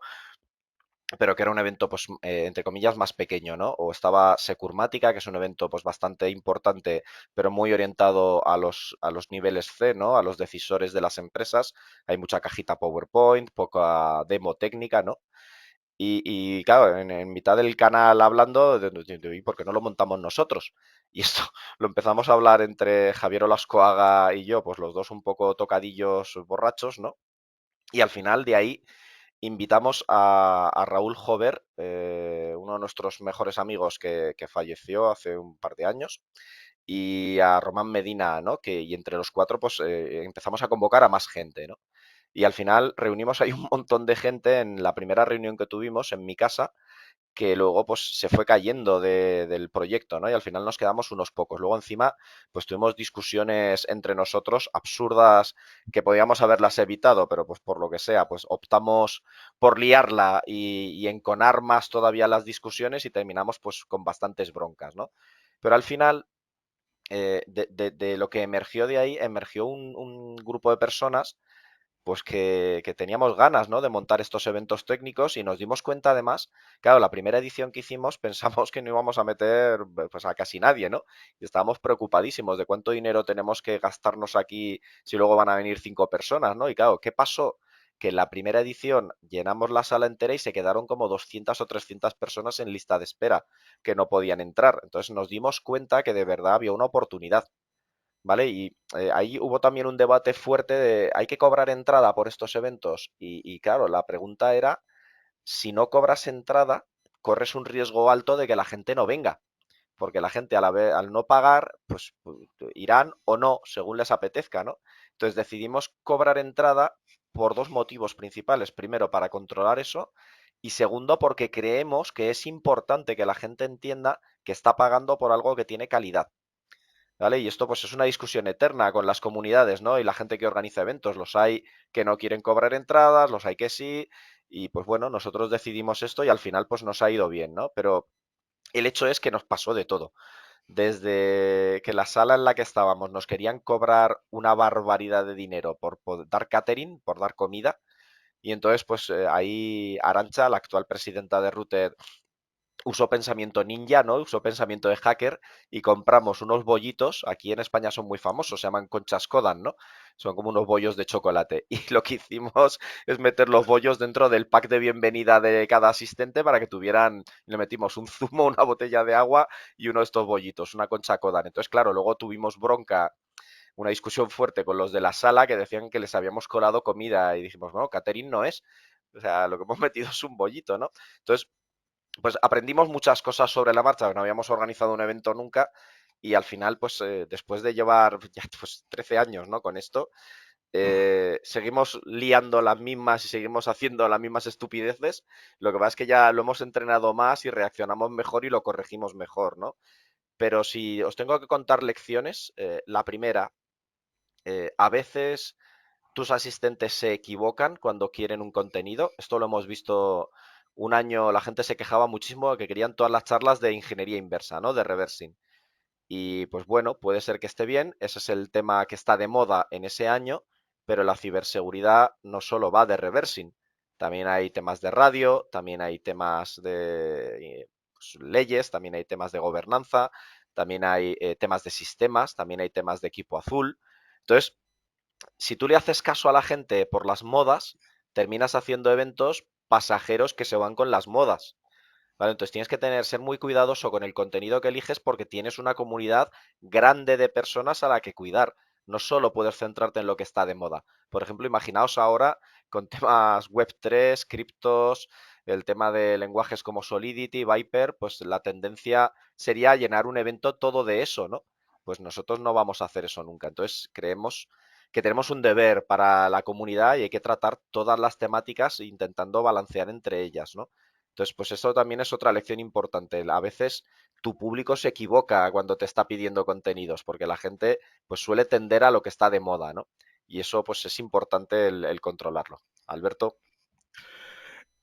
Speaker 4: pero que era un evento, pues, entre comillas, más pequeño, ¿no? O estaba Securmática, que es un evento, pues, bastante importante, pero muy orientado a los niveles C, ¿no? A los decisores de las empresas. Hay mucha cajita PowerPoint, poca demo técnica, ¿no? Y claro, en mitad del canal hablando, ¿y por qué no lo montamos nosotros? Y esto lo empezamos a hablar entre Javier Olascoaga y yo, pues los dos un poco tocadillos borrachos, ¿no? Y al final de ahí invitamos a Raúl Jover, uno de nuestros mejores amigos que falleció hace un par de años, y a Román Medina, ¿no? Y entre los cuatro, pues empezamos a convocar a más gente, ¿no? Y al final reunimos ahí un montón de gente en la primera reunión que tuvimos en mi casa, que luego pues se fue cayendo del proyecto, ¿no? Y al final nos quedamos unos pocos. Luego encima pues tuvimos discusiones entre nosotros absurdas que podíamos haberlas evitado, pero pues por lo que sea, pues optamos por liarla y enconar más todavía las discusiones y terminamos pues con bastantes broncas, ¿no? Pero al final de lo que emergió de ahí, emergió un grupo de personas pues que teníamos ganas, ¿no? De montar estos eventos técnicos y nos dimos cuenta además, claro, la primera edición que hicimos pensamos que no íbamos a meter pues a casi nadie, ¿no? Y estábamos preocupadísimos de cuánto dinero tenemos que gastarnos aquí si luego van a venir 5 personas, ¿no? Y claro, ¿qué pasó? Que en la primera edición llenamos la sala entera y se quedaron como 200 o 300 personas en lista de espera que no podían entrar. Entonces nos dimos cuenta que de verdad había una oportunidad. ¿Vale? Y ahí hubo también un debate fuerte de, ¿hay que cobrar entrada por estos eventos? Y claro, la pregunta era, si no cobras entrada, corres un riesgo alto de que la gente no venga, porque la gente al no pagar, pues irán o no, según les apetezca, ¿no? Entonces decidimos cobrar entrada por dos motivos principales. Primero, para controlar eso, y segundo, porque creemos que es importante que la gente entienda que está pagando por algo que tiene calidad. ¿Vale? Y esto pues es una discusión eterna con las comunidades, ¿no? Y la gente que organiza eventos. Los hay que no quieren cobrar entradas, los hay que sí. Y pues bueno, nosotros decidimos esto y al final pues nos ha ido bien, ¿no? Pero el hecho es que nos pasó de todo. Desde que la sala en la que estábamos nos querían cobrar una barbaridad de dinero por dar catering, por dar comida. Y entonces pues ahí Arantxa, la actual presidenta de Routed, usó pensamiento ninja, ¿no? Usó pensamiento de hacker y compramos unos bollitos, aquí en España son muy famosos, se llaman conchas Kodan, ¿no? Son como unos bollos de chocolate. Y lo que hicimos es meter los bollos dentro del pack de bienvenida de cada asistente para que tuvieran, le metimos un zumo, una botella de agua y uno de estos bollitos, una concha Kodan. Entonces, claro, luego tuvimos bronca, una discusión fuerte con los de la sala que decían que les habíamos colado comida y dijimos, no, catering no es. O sea, lo que hemos metido es un bollito, ¿no? Entonces, pues aprendimos muchas cosas sobre la marcha, no habíamos organizado un evento nunca y al final, pues después de llevar ya pues 13 años, ¿no? Con esto, seguimos liando las mismas y seguimos haciendo las mismas estupideces. Lo que pasa es que ya lo hemos entrenado más y reaccionamos mejor y lo corregimos mejor, ¿no? Pero si os tengo que contar lecciones, la primera, a veces tus asistentes se equivocan cuando quieren un contenido. Esto lo hemos visto un año, la gente se quejaba muchísimo de que querían todas las charlas de ingeniería inversa, ¿no? De reversing. Y pues bueno, puede ser que esté bien, ese es el tema que está de moda en ese año, pero la ciberseguridad no solo va de reversing, también hay temas de radio, también hay temas de pues, leyes, también hay temas de gobernanza, también hay temas de sistemas, también hay temas de equipo azul. Entonces, si tú le haces caso a la gente por las modas, terminas haciendo eventos pasajeros que se van con las modas. ¿Vale? Entonces tienes que ser muy cuidadoso con el contenido que eliges porque tienes una comunidad grande de personas a la que cuidar. No solo puedes centrarte en lo que está de moda. Por ejemplo, imaginaos ahora con temas Web3, criptos, el tema de lenguajes como Solidity, Viper, pues la tendencia sería llenar un evento todo de eso, ¿no? Pues nosotros no vamos a hacer eso nunca. Entonces creemos que tenemos un deber para la comunidad y hay que tratar todas las temáticas intentando balancear entre ellas, ¿no? Entonces, pues eso también es otra lección importante. A veces tu público se equivoca cuando te está pidiendo contenidos, porque la gente pues suele tender a lo que está de moda, ¿no? Y eso pues es importante el controlarlo. Alberto.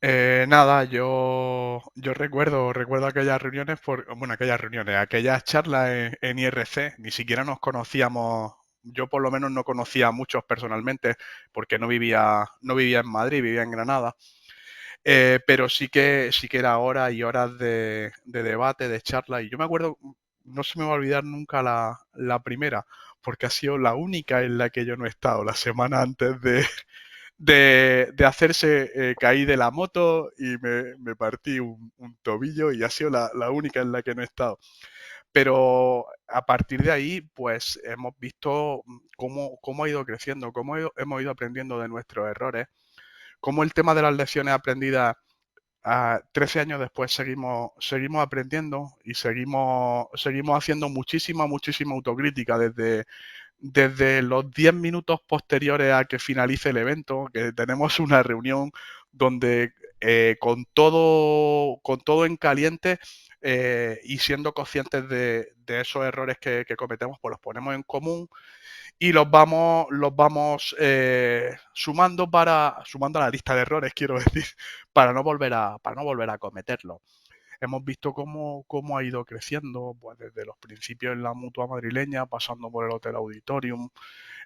Speaker 3: Nada, yo recuerdo aquellas reuniones, bueno, aquellas charlas en IRC, ni siquiera nos conocíamos, yo por lo menos no conocía a muchos personalmente, porque no vivía en Madrid, vivía en Granada. Pero sí que era horas y horas de debate, de charla. Y yo me acuerdo, no se me va a olvidar nunca la primera, porque ha sido la única en la que yo no he estado. La semana antes de hacerse, caí de la moto y me partí un tobillo y ha sido la única en la que no he estado. Pero a partir de ahí, pues hemos visto cómo ha ido creciendo, hemos ido aprendiendo de nuestros errores, cómo el tema de las lecciones aprendidas 13 años después seguimos aprendiendo y seguimos haciendo muchísima autocrítica desde los 10 minutos posteriores a que finalice el evento, que tenemos una reunión donde con todo en caliente y siendo conscientes de esos errores que cometemos, pues los ponemos en común y los vamos sumando a la lista de errores, quiero decir, para no volver a cometerlos. Hemos visto cómo ha ido creciendo, pues desde los principios en la Mutua madrileña, pasando por el Hotel Auditorium,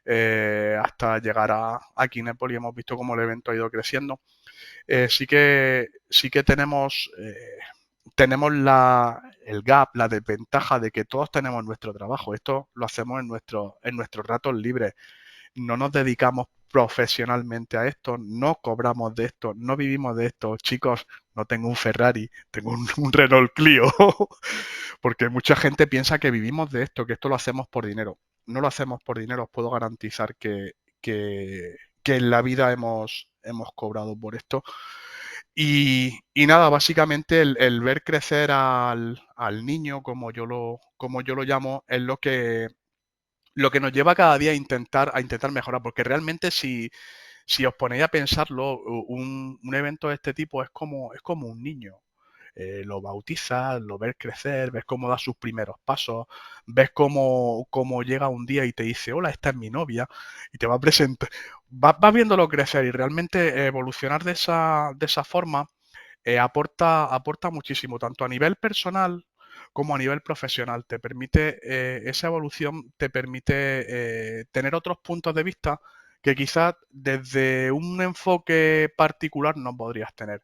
Speaker 3: hasta llegar a Kinépoli. Hemos visto cómo el evento ha ido creciendo. Sí que tenemos el gap, la desventaja de que todos tenemos nuestro trabajo. Esto lo hacemos en nuestros ratos libres. No nos dedicamos profesionalmente a esto, no cobramos de esto, no vivimos de esto. Chicos, no tengo un Ferrari, tengo un Renault Clio, porque mucha gente piensa que vivimos de esto, que esto lo hacemos por dinero. No lo hacemos por dinero, os puedo garantizar que, que en la vida hemos cobrado por esto. Y nada, básicamente el ver crecer al niño, como yo lo llamo, es lo que nos lleva cada día a intentar mejorar, porque realmente si os ponéis a pensarlo, un evento de este tipo es como un niño. Lo bautizas, lo ves crecer, ves cómo da sus primeros pasos, ves cómo llega un día y te dice, hola, esta es mi novia, y te va a presentar, vas viéndolo crecer y realmente evolucionar de esa forma aporta muchísimo, tanto a nivel personal como a nivel profesional. Esa evolución te permite tener otros puntos de vista que quizás desde un enfoque particular no podrías tener.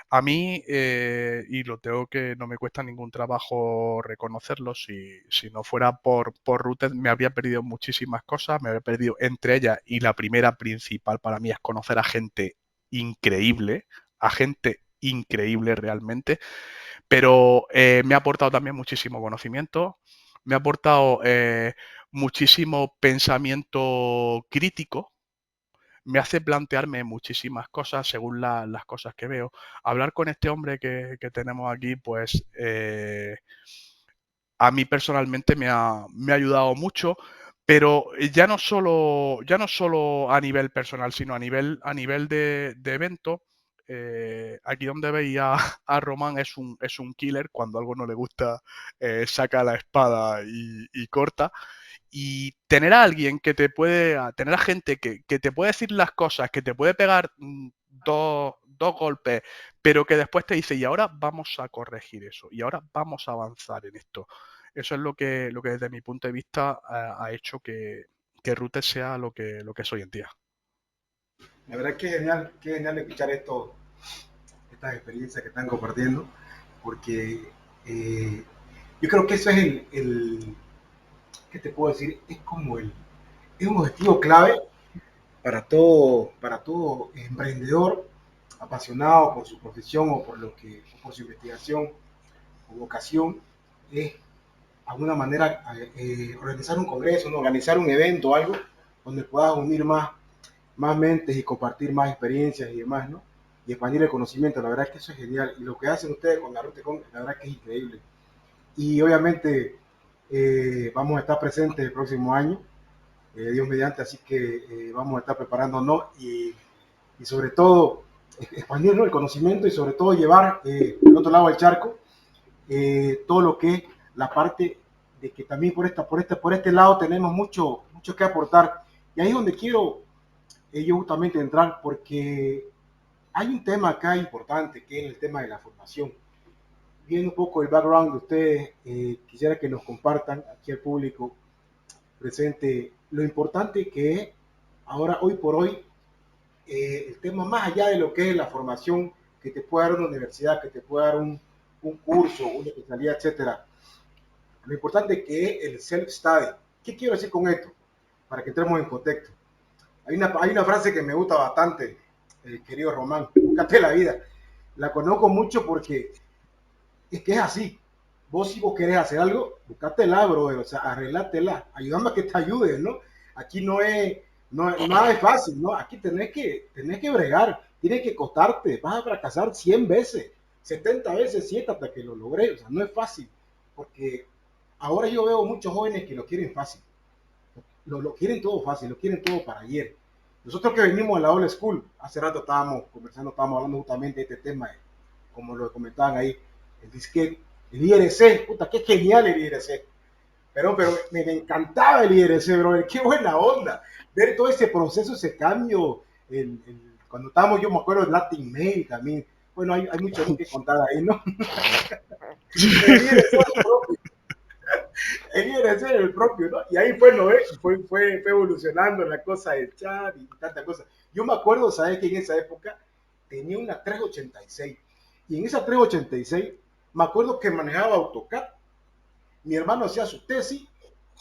Speaker 3: A mí, y no me cuesta ningún trabajo reconocerlo, si no fuera por Rooted me habría perdido muchísimas cosas, me habría perdido entre ellas, y la primera principal para mí es conocer a gente increíble realmente, pero me ha aportado también muchísimo conocimiento, me ha aportado muchísimo pensamiento crítico, me hace plantearme muchísimas cosas según las cosas que veo. Hablar con este hombre que tenemos aquí, pues a mí personalmente me ha ayudado mucho, pero ya no solo a nivel personal, sino a nivel de evento. Aquí donde veis a Román es un killer. Cuando algo no le gusta, saca la espada y corta. Y tener a alguien tener a gente que te puede decir las cosas, que te puede pegar dos golpes, pero que después te dice, y ahora vamos a corregir eso, y ahora vamos a avanzar en esto. Eso es lo que desde mi punto de vista ha hecho que Rooted sea lo que es hoy en día.
Speaker 5: La verdad que qué genial escuchar estas experiencias que están compartiendo, porque yo creo que eso es ¿qué te puedo decir? Es un objetivo clave para todo emprendedor apasionado por su profesión o por su investigación o vocación, es de alguna manera organizar un congreso, ¿no? Organizar un evento o algo donde puedas unir más mentes y compartir más experiencias y demás, ¿no? Y expandir el conocimiento. La verdad es que eso es genial. Y lo que hacen ustedes con la RUTECON, la verdad es que es increíble. Y obviamente vamos a estar presentes el próximo año, Dios mediante, así que vamos a estar preparándonos y sobre todo expandir, ¿no?, el conocimiento y sobre todo llevar al otro lado del charco todo lo que es la parte de que también por este lado tenemos mucho que aportar. Y ahí es donde quiero yo justamente entrar, porque hay un tema acá importante, que es el tema de la formación. Viendo un poco el background de ustedes, quisiera que nos compartan aquí al público presente lo importante que es ahora, hoy por hoy, el tema más allá de lo que es la formación que te puede dar una universidad, que te puede dar un curso, una especialidad, etcétera. Lo importante es que es el self-study. ¿Qué quiero decir con esto? Para que entremos en contexto. Hay una frase que me gusta bastante, querido Román, búscate la vida. La conozco mucho porque es que es así. Vos si vos querés hacer algo, búscatela, brother, o sea, arreglátela, ayúdame a que te ayude, ¿no? Aquí nada es fácil, ¿no? Aquí tenés que bregar, tienes que costarte, vas a fracasar 100 veces, 70 veces, 7 hasta que lo logré, o sea, no es fácil, porque ahora yo veo muchos jóvenes que lo quieren fácil, lo quieren todo fácil, lo quieren todo para ayer. Nosotros que venimos a la old school, hace rato estábamos conversando, estábamos hablando justamente de este tema, como lo comentaban ahí, el disquete, el IRC, puta, qué genial el IRC. Pero me encantaba el IRC, bro, qué buena onda. Ver todo ese proceso, ese cambio, cuando estábamos, yo me acuerdo de Latin Mail también. Bueno, hay mucho que contar ahí, ¿no? El IRC era el propio, ¿no? Y ahí fue, ¿no? Fue evolucionando la cosa del chat y tanta cosa. Yo me acuerdo, ¿sabes? Que en esa época tenía una 386. Y en esa 386, me acuerdo que manejaba AutoCAD. Mi hermano hacía su tesis,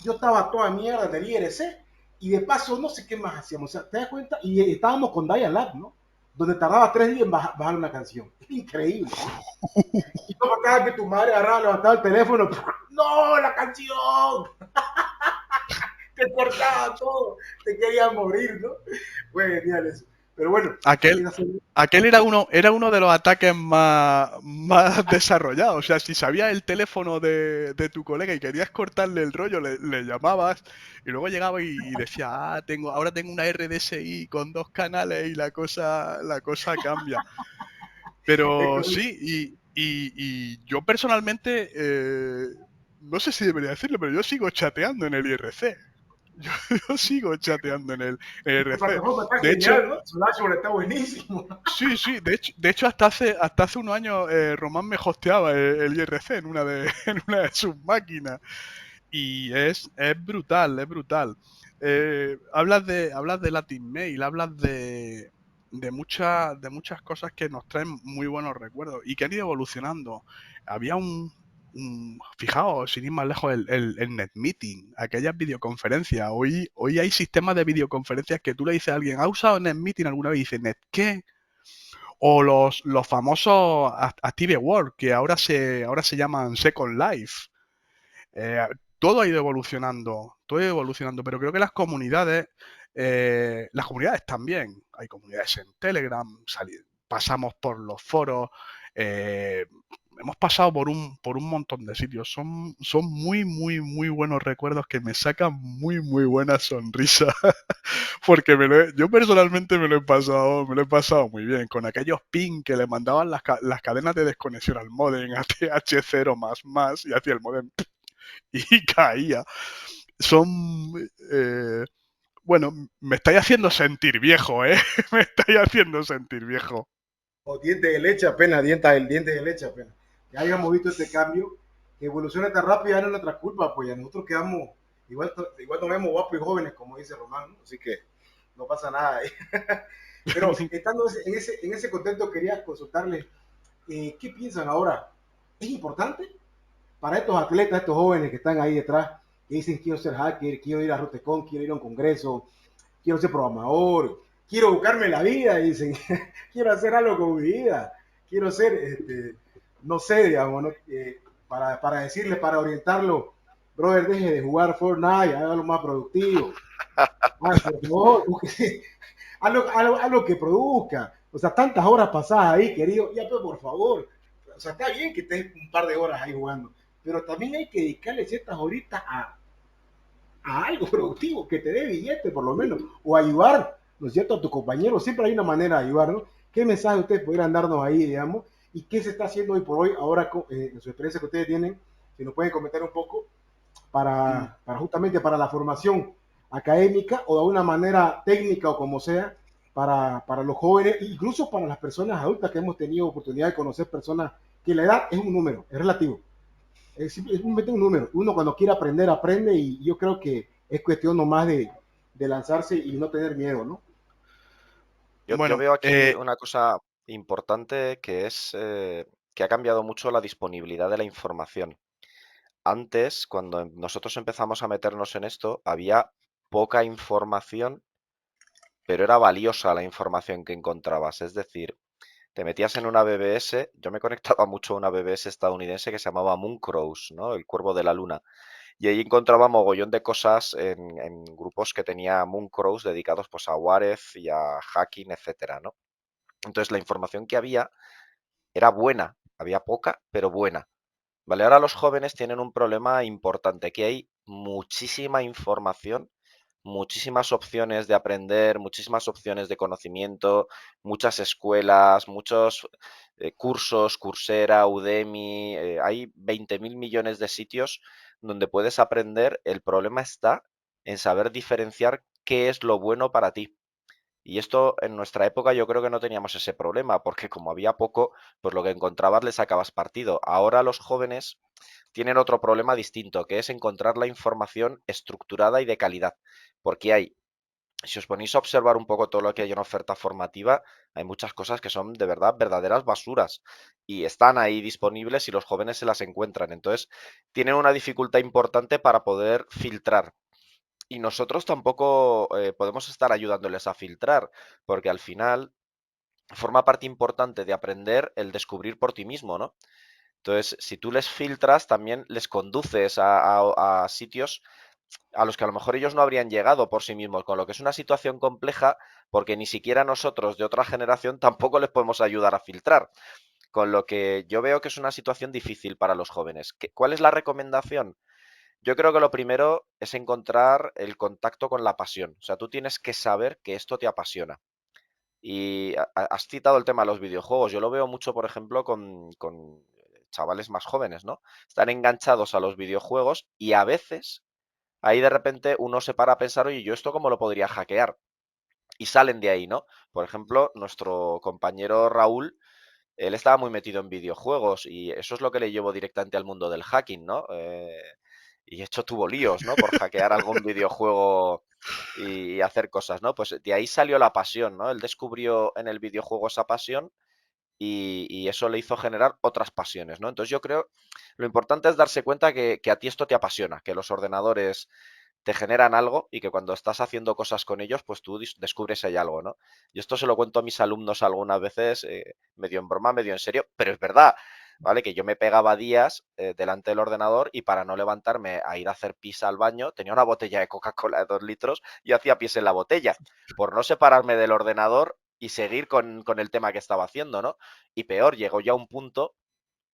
Speaker 5: yo estaba toda mierda del IRC, y de paso no sé qué más hacíamos, o sea, ¿te das cuenta? Y estábamos con Dial-Up, ¿no? Donde tardaba 3 días en bajar una canción. Es increíble, ¿no? Y como cada que tu madre agarraba, levantaba el teléfono, ¡no, la canción! Te cortaba todo, te quería morir, ¿no? Fue genial eso. Pero bueno,
Speaker 3: aquel era uno de los ataques más desarrollados. O sea, si sabías el teléfono de tu colega y querías cortarle el rollo, le llamabas y luego llegaba y decía, ahora tengo una RDSI con 2 canales y la cosa cambia. Pero sí, y yo personalmente, no sé si debería decirlo, pero yo sigo chateando en el IRC. Yo sigo chateando en el IRC.
Speaker 5: De hecho, ¿no? Slashword está buenísimo.
Speaker 3: Sí, de hecho hasta hace unos años Román me hosteaba el IRC en una de sus máquinas. Y es brutal, es brutal. Hablas de Latin Mail, hablas de muchas cosas que nos traen muy buenos recuerdos y que han ido evolucionando. Había fijaos, sin ir más lejos, el NetMeeting, aquellas videoconferencias. Hoy hay sistemas de videoconferencias que tú le dices a alguien, ¿ha usado NetMeeting alguna vez? Y dice, ¿Net qué? O los famosos ActiveWorld, que ahora se llaman Second Life. Todo ha ido evolucionando, pero creo que las comunidades también. Hay comunidades en Telegram, pasamos por los foros, hemos pasado por un montón de sitios. Son muy, muy, muy buenos recuerdos que me sacan muy, muy buenas sonrisas. Porque yo personalmente me lo he pasado muy bien. Con aquellos ping que le mandaban las cadenas de desconexión al modem a TH0 más y hacía el modem y caía. Bueno, me estáis haciendo sentir viejo, ¿eh? Me estáis haciendo sentir viejo.
Speaker 5: O dientes de leche apenas, dientes de leche apenas. Que hayamos visto este cambio, que evoluciona tan rápido, ya no es nuestra culpa, pues ya nosotros quedamos, igual nos vemos guapos y jóvenes, como dice Román, ¿no? Así que no pasa nada ahí. Pero estando en ese contexto, quería consultarles, ¿qué piensan ahora? ¿Es importante para estos atletas, estos jóvenes que están ahí detrás, que dicen quiero ser hacker, quiero ir a Rotecon, quiero ir a un congreso, quiero ser programador, quiero buscarme la vida, dicen, quiero hacer algo con mi vida, quiero ser, no sé, digamos, ¿no? Para decirle, para orientarlo, brother, deje de jugar Fortnite, hágalo más productivo. Por favor, haz lo que produzca. O sea, tantas horas pasadas ahí, querido, ya pues por favor. O sea, está bien que estés un par de horas ahí jugando, pero también hay que dedicarle ciertas horitas a algo productivo, que te dé billete por lo menos, o ayudar, ¿no es cierto?, a tu compañero. Siempre hay una manera de ayudar, ¿no? ¿Qué mensaje ustedes pudieran darnos ahí, digamos? ¿Y qué se está haciendo hoy por hoy, ahora en su experiencia que ustedes tienen? Si nos pueden comentar un poco, para justamente para la formación académica o de una manera técnica o como sea, para los jóvenes, incluso para las personas adultas que hemos tenido oportunidad de conocer personas que la edad es un número, es relativo. Es simplemente un número. Uno cuando quiere aprender, aprende, y yo creo que es cuestión nomás de lanzarse y no tener miedo, ¿no?
Speaker 4: Yo veo aquí una cosa importante que es que ha cambiado mucho la disponibilidad de la información. Antes, cuando nosotros empezamos a meternos en esto, había poca información, pero era valiosa la información que encontrabas. Es decir, te metías en una BBS, yo me conectaba mucho a una BBS estadounidense que se llamaba Mooncrows, ¿no? El Cuervo de la Luna. Y ahí encontraba mogollón de cosas en grupos que tenía Mooncrows dedicados pues a Warez y a hacking, etcétera, ¿no? Entonces la información que había era buena, había poca, pero buena. Vale, ahora los jóvenes tienen un problema importante, que hay muchísima información, muchísimas opciones de aprender, muchísimas opciones de conocimiento, muchas escuelas, muchos cursos, Coursera, Udemy, hay 20.000 millones de sitios donde puedes aprender. El problema está en saber diferenciar qué es lo bueno para ti. Y esto en nuestra época yo creo que no teníamos ese problema, porque como había poco, pues lo que encontrabas le sacabas partido. Ahora los jóvenes tienen otro problema distinto, que es encontrar la información estructurada y de calidad, porque hay, si os ponéis a observar un poco todo lo que hay en oferta formativa, hay muchas cosas que son de verdad verdaderas basuras y están ahí disponibles y los jóvenes se las encuentran. Entonces, tienen una dificultad importante para poder filtrar. Y nosotros tampoco podemos estar ayudándoles a filtrar, porque al final forma parte importante de aprender el descubrir por ti mismo, ¿no? Entonces, si tú les filtras, también les conduces a sitios a los que a lo mejor ellos no habrían llegado por sí mismos, con lo que es una situación compleja, porque ni siquiera nosotros de otra generación tampoco les podemos ayudar a filtrar. Con lo que yo veo que es una situación difícil para los jóvenes. ¿Cuál es la recomendación? Yo creo que lo primero es encontrar el contacto con la pasión. O sea, tú tienes que saber que esto te apasiona. Y has citado el tema de los videojuegos. Yo lo veo mucho, por ejemplo, con chavales más jóvenes, ¿no? Están enganchados a los videojuegos y a veces ahí de repente uno se para a pensar, oye, ¿yo esto cómo lo podría hackear? Y salen de ahí, ¿no? Por ejemplo, nuestro compañero Raúl, él estaba muy metido en videojuegos y eso es lo que le llevó directamente al mundo del hacking, ¿no? Y de hecho tuvo líos, ¿no? Por hackear algún videojuego y hacer cosas, ¿no? Pues de ahí salió la pasión, ¿no? Él descubrió en el videojuego esa pasión y eso le hizo generar otras pasiones, ¿no? Entonces yo creo, lo importante es darse cuenta que a ti esto te apasiona, que los ordenadores te generan algo y que cuando estás haciendo cosas con ellos, pues tú descubres ahí algo, ¿no? Y esto se lo cuento a mis alumnos algunas veces, medio en broma, medio en serio, pero es verdad, ¿vale? Que yo me pegaba días delante del ordenador y para no levantarme a ir a hacer pis al baño, tenía una botella de Coca-Cola de 2 litros y hacía pis en la botella, por no separarme del ordenador y seguir con el tema que estaba haciendo, ¿no? Y peor, llegó ya un punto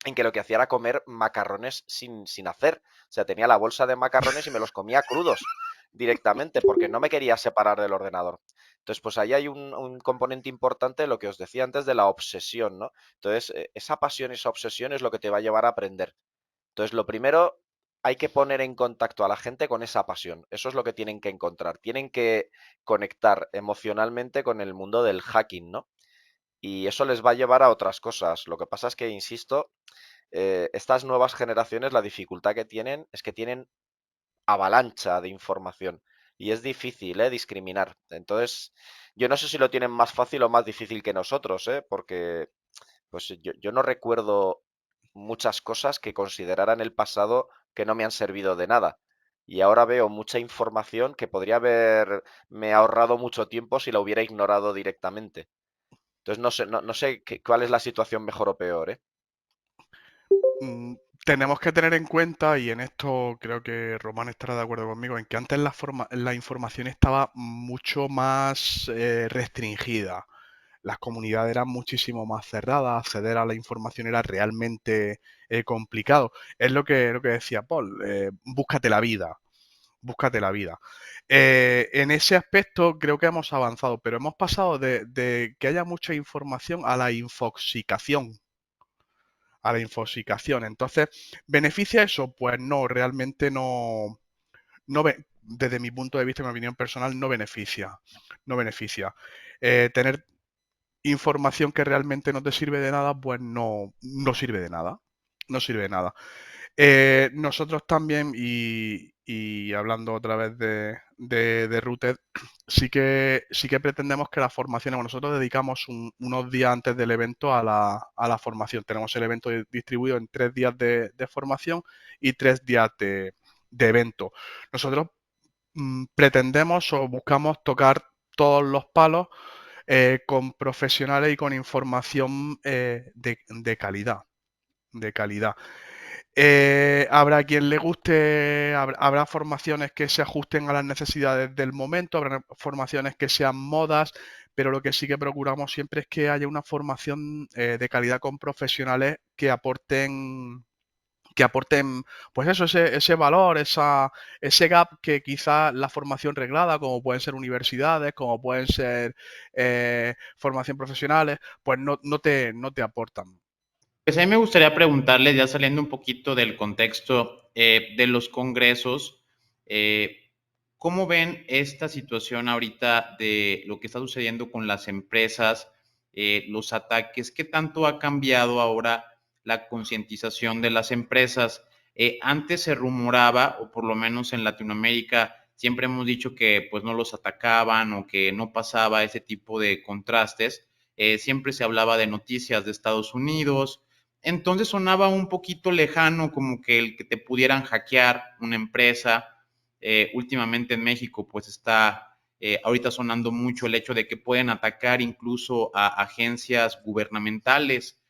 Speaker 4: en que lo que hacía era comer macarrones sin hacer. O sea, tenía la bolsa de macarrones y me los comía crudos directamente porque no me quería separar del ordenador. Entonces, pues ahí hay un componente importante, lo que os decía antes, de la obsesión, ¿no? Entonces, esa pasión, esa obsesión es lo que te va a llevar a aprender. Entonces, lo primero, hay que poner en contacto a la gente con esa pasión. Eso es lo que tienen que encontrar. Tienen que conectar emocionalmente con el mundo del hacking, ¿no? Y eso les va a llevar a otras cosas. Lo que pasa es que, insisto, estas nuevas generaciones, la dificultad que tienen es que tienen avalancha de información y es difícil, discriminar. Entonces, yo no sé si lo tienen más fácil o más difícil que nosotros, porque pues yo no recuerdo muchas cosas que considerara en el pasado que no me han servido de nada. Y ahora veo mucha información que podría haberme ahorrado mucho tiempo si la hubiera ignorado directamente. Entonces no sé cuál es la situación mejor o peor, ¿eh?
Speaker 3: Tenemos que tener en cuenta, y en esto creo que Román estará de acuerdo conmigo, en que antes la información estaba mucho más restringida. Las comunidades eran muchísimo más cerradas, acceder a la información era realmente complicado. Es lo que decía Paul, búscate la vida, búscate la vida. En ese aspecto creo que hemos avanzado, pero hemos pasado de que haya mucha información a la infoxicación. A la infoxicación. Entonces, ¿beneficia eso? Pues no, realmente no, desde mi punto de vista, mi opinión personal, no beneficia. No beneficia. Tener información que realmente no te sirve de nada, pues no sirve de nada. No sirve de nada. Nosotros también, y hablando otra vez de Rooted, sí que pretendemos que las formaciones, bueno, nosotros dedicamos unos días antes del evento a la formación. Tenemos el evento distribuido en 3 días de formación y 3 días de evento. Nosotros pretendemos o buscamos tocar todos los palos con profesionales y con información de calidad. De calidad. Habrá quien le guste, habrá formaciones que se ajusten a las necesidades del momento, habrá formaciones que sean modas, pero lo que sí que procuramos siempre es que haya una formación de calidad con profesionales que aporten, pues eso, ese valor, ese gap que quizá la formación reglada, como pueden ser universidades, como pueden ser formación profesionales, pues no te aportan.
Speaker 1: Pues a mí me gustaría preguntarles, ya saliendo un poquito del contexto de los congresos, ¿cómo ven esta situación ahorita de lo que está sucediendo con las empresas, los ataques? ¿Qué tanto ha cambiado ahora la concientización de las empresas? Antes se rumoraba, o por lo menos en Latinoamérica, siempre hemos dicho que pues no los atacaban o que no pasaba ese tipo de contrastes. Siempre se hablaba de noticias de Estados Unidos. Entonces sonaba un poquito lejano como que el que te pudieran hackear una empresa. Últimamente en México pues está ahorita sonando mucho el hecho de que pueden atacar incluso a agencias gubernamentales.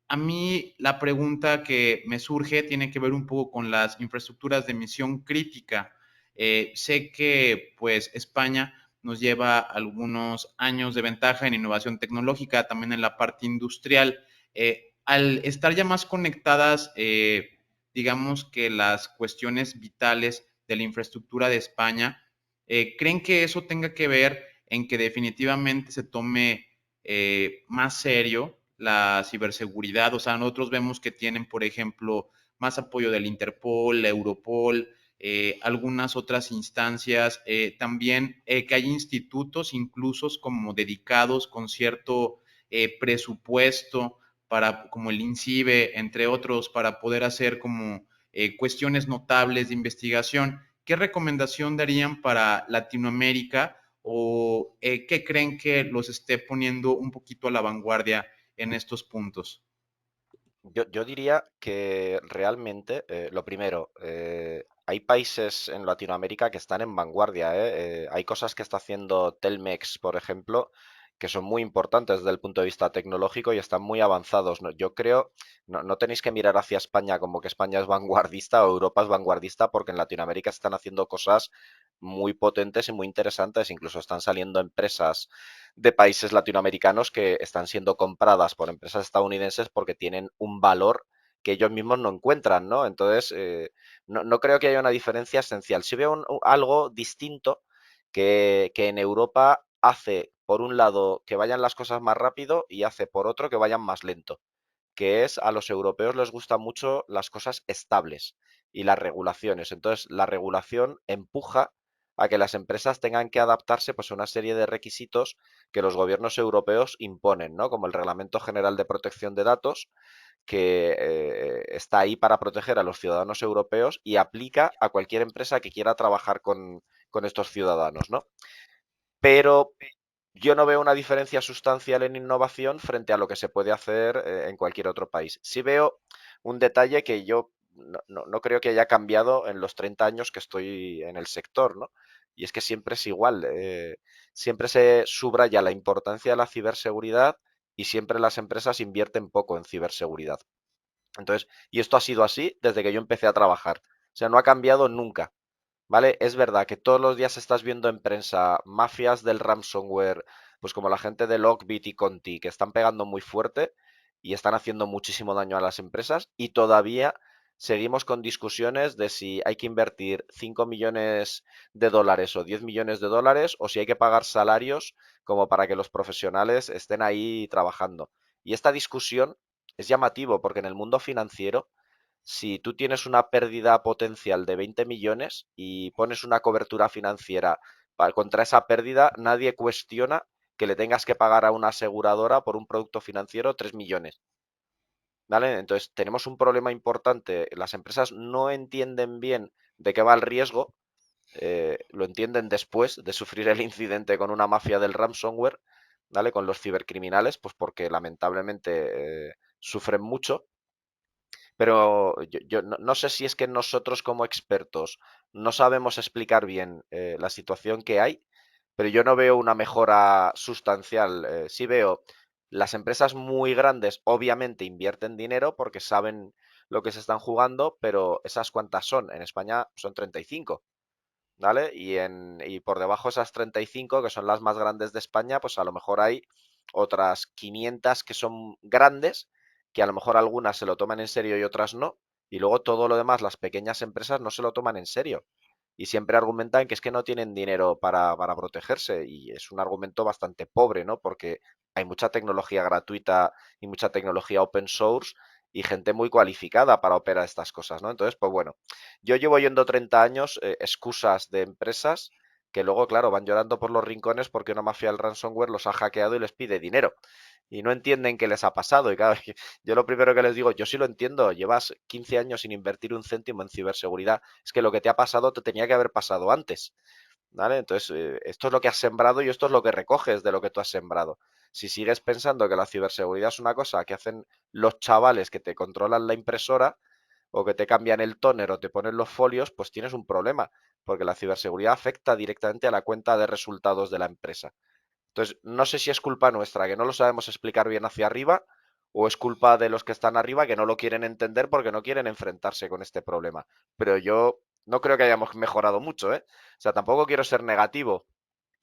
Speaker 1: A mí la pregunta que me surge tiene que ver un poco con las infraestructuras de misión crítica. Sé que pues España nos lleva algunos años de ventaja en innovación tecnológica, también en la parte industrial. Al estar ya más conectadas, digamos que las cuestiones vitales de la infraestructura de España, ¿creen que eso tenga que ver en que definitivamente se tome más serio la ciberseguridad? O sea, nosotros vemos que tienen, por ejemplo, más apoyo del Interpol, Europol, algunas otras instancias, también que hay institutos incluso como dedicados con cierto presupuesto para, como el INCIBE, entre otros, para poder hacer como cuestiones notables de investigación. ¿Qué recomendación darían para Latinoamérica o qué creen que los esté poniendo un poquito a la vanguardia en estos puntos?
Speaker 4: Yo diría que realmente, lo primero, hay países en Latinoamérica que están en vanguardia, ¿eh? Hay cosas que está haciendo Telmex, por ejemplo, que son muy importantes desde el punto de vista tecnológico y están muy avanzados, ¿no? Yo creo, no tenéis que mirar hacia España como que España es vanguardista o Europa es vanguardista, porque en Latinoamérica se están haciendo cosas muy potentes y muy interesantes. Incluso están saliendo empresas de países latinoamericanos que están siendo compradas por empresas estadounidenses porque tienen un valor que ellos mismos no encuentran, ¿no? Entonces, no creo que haya una diferencia esencial. Sí veo algo distinto que en Europa hace, por un lado, que vayan las cosas más rápido y hace, por otro, que vayan más lento, que es a los europeos les gustan mucho las cosas estables y las regulaciones. Entonces, la regulación empuja a que las empresas tengan que adaptarse pues, a una serie de requisitos que los gobiernos europeos imponen, ¿no? Como el Reglamento General de Protección de Datos, que está ahí para proteger a los ciudadanos europeos y aplica a cualquier empresa que quiera trabajar con estos ciudadanos, ¿no? Pero yo no veo una diferencia sustancial en innovación frente a lo que se puede hacer en cualquier otro país. Sí veo un detalle que yo no creo que haya cambiado en los 30 años que estoy en el sector, ¿no? Y es que siempre es igual. Siempre se subraya la importancia de la ciberseguridad y siempre las empresas invierten poco en ciberseguridad. Entonces, y esto ha sido así desde que yo empecé a trabajar. O sea, no ha cambiado nunca. ¿Vale? Es verdad que todos los días estás viendo en prensa mafias del ransomware, pues como la gente de Lockbit y Conti, que están pegando muy fuerte y están haciendo muchísimo daño a las empresas, y todavía seguimos con discusiones de si hay que invertir 5 millones de dólares o 10 millones de dólares o si hay que pagar salarios como para que los profesionales estén ahí trabajando. Y esta discusión es llamativo porque en el mundo financiero, si tú tienes una pérdida potencial de 20 millones y pones una cobertura financiera contra esa pérdida, nadie cuestiona que le tengas que pagar a una aseguradora por un producto financiero 3 millones. ¿Vale? Entonces, tenemos un problema importante. Las empresas no entienden bien de qué va el riesgo lo entienden después de sufrir el incidente con una mafia del ransomware, ¿vale? Con los cibercriminales, pues porque lamentablemente sufren mucho. Pero yo no sé si es que nosotros como expertos no sabemos explicar bien la situación que hay, pero yo no veo una mejora sustancial. Sí veo las empresas muy grandes, obviamente invierten dinero porque saben lo que se están jugando, pero ¿esas cuántas son? En España son 35, ¿vale? Y por debajo de esas 35, que son las más grandes de España, pues a lo mejor hay otras 500 que son grandes, que a lo mejor algunas se lo toman en serio y otras no, y luego todo lo demás, las pequeñas empresas no se lo toman en serio. Y siempre argumentan que es que no tienen dinero para protegerse, y es un argumento bastante pobre, ¿no? Porque hay mucha tecnología gratuita y mucha tecnología open source y gente muy cualificada para operar estas cosas, ¿no? Entonces, pues bueno, yo llevo yendo 30 años, excusas de empresas que luego, claro, van llorando por los rincones porque una mafia del ransomware los ha hackeado y les pide dinero. Y no entienden qué les ha pasado. Y claro, yo lo primero que les digo, yo sí lo entiendo, llevas 15 años sin invertir un céntimo en ciberseguridad. Es que lo que te ha pasado te tenía que haber pasado antes. ¿Vale? Entonces, esto es lo que has sembrado y esto es lo que recoges de lo que tú has sembrado. Si sigues pensando que la ciberseguridad es una cosa que hacen los chavales que te controlan la impresora, o que te cambian el tóner o te ponen los folios, pues tienes un problema, porque la ciberseguridad afecta directamente a la cuenta de resultados de la empresa. Entonces, no sé si es culpa nuestra, que no lo sabemos explicar bien hacia arriba, o es culpa de los que están arriba que no lo quieren entender porque no quieren enfrentarse con este problema. Pero yo no creo que hayamos mejorado mucho, ¿eh? O sea, tampoco quiero ser negativo,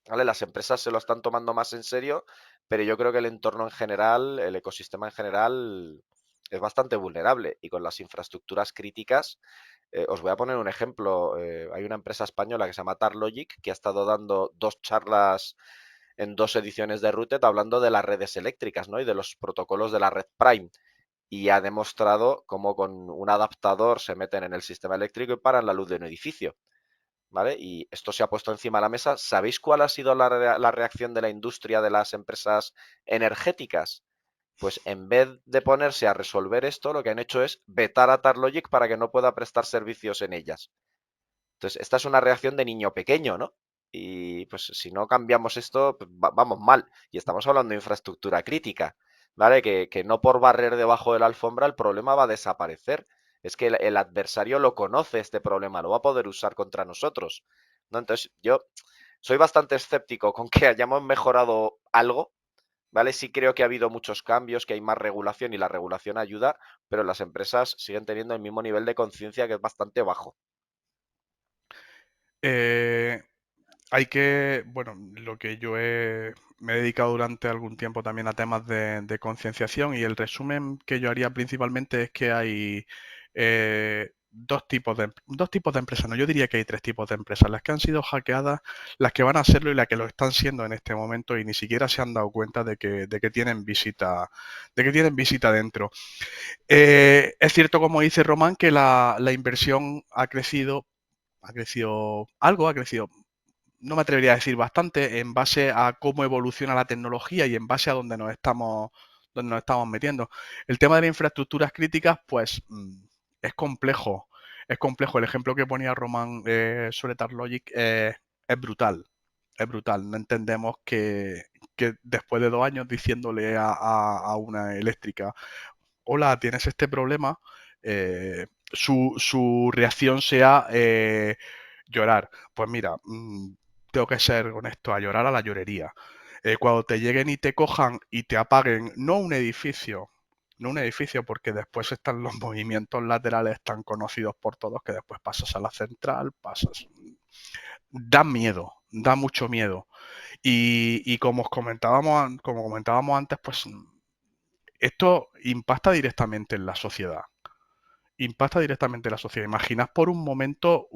Speaker 4: ¿vale? Las empresas se lo están tomando más en serio, pero yo creo que el entorno en general, el ecosistema en general, es bastante vulnerable. Y con las infraestructuras críticas, os voy a poner un ejemplo. Hay una empresa española que se llama Tarlogic que ha estado dando 2 charlas en 2 ediciones de Routed hablando de las redes eléctricas, ¿no? Y de los protocolos de la red Prime. Y ha demostrado cómo con un adaptador se meten en el sistema eléctrico y paran la luz de un edificio. ¿Vale? Y esto se ha puesto encima de la mesa. ¿Sabéis cuál ha sido la reacción de la industria de las empresas energéticas? Pues en vez de ponerse a resolver esto, lo que han hecho es vetar a Tarlogic para que no pueda prestar servicios en ellas. Entonces, esta es una reacción de niño pequeño, ¿no? Y pues si no cambiamos esto, pues, vamos mal. Y estamos hablando de infraestructura crítica, ¿vale? Que no por barrer debajo de la alfombra el problema va a desaparecer. Es que el adversario lo conoce este problema, lo va a poder usar contra nosotros, ¿no? Entonces, yo soy bastante escéptico con que hayamos mejorado algo, ¿vale? Sí creo que ha habido muchos cambios, que hay más regulación y la regulación ayuda, pero las empresas siguen teniendo el mismo nivel de conciencia que es bastante bajo.
Speaker 3: Eh, bueno, lo que me he dedicado durante algún tiempo también a temas de concienciación, y el resumen que yo haría principalmente es que hay dos tipos de empresas. No, yo diría que hay 3 tipos de empresas: las que han sido hackeadas, las que van a serlo y las que lo están siendo en este momento y ni siquiera se han dado cuenta de que tienen visita dentro. Es cierto, como dice Román, que la inversión ha crecido algo, ha crecido, no me atrevería a decir bastante, en base a cómo evoluciona la tecnología y en base a donde nos estamos metiendo. El tema de las infraestructuras críticas, pues es complejo. Es complejo. El ejemplo que ponía Román sobre Tarlogic es brutal. Es brutal. No entendemos que después de 2 años diciéndole a una eléctrica: hola, tienes este problema, su reacción sea llorar. Pues mira, tengo que ser honesto, a llorar a la llorería. Cuando te lleguen y te cojan y te apaguen, no un edificio, porque después están los movimientos laterales tan conocidos por todos, que después pasas a la central, da miedo, da mucho miedo. Y como comentábamos antes, pues esto impacta directamente en la sociedad. Impacta directamente en la sociedad. Imaginad por un momento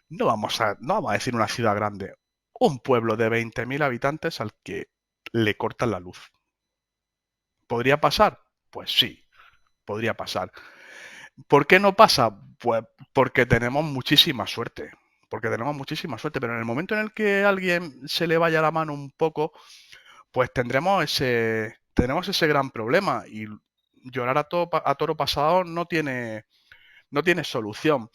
Speaker 3: no vamos a decir una ciudad grande, un pueblo de 20.000 habitantes al que le cortan la luz. ¿Podría pasar? Pues sí, podría pasar. ¿Por qué no pasa? Pues porque tenemos muchísima suerte. Porque tenemos muchísima suerte, pero en el momento en el que a alguien se le vaya la mano un poco, pues tenemos ese gran problema, y llorar a toro pasado no tiene solución.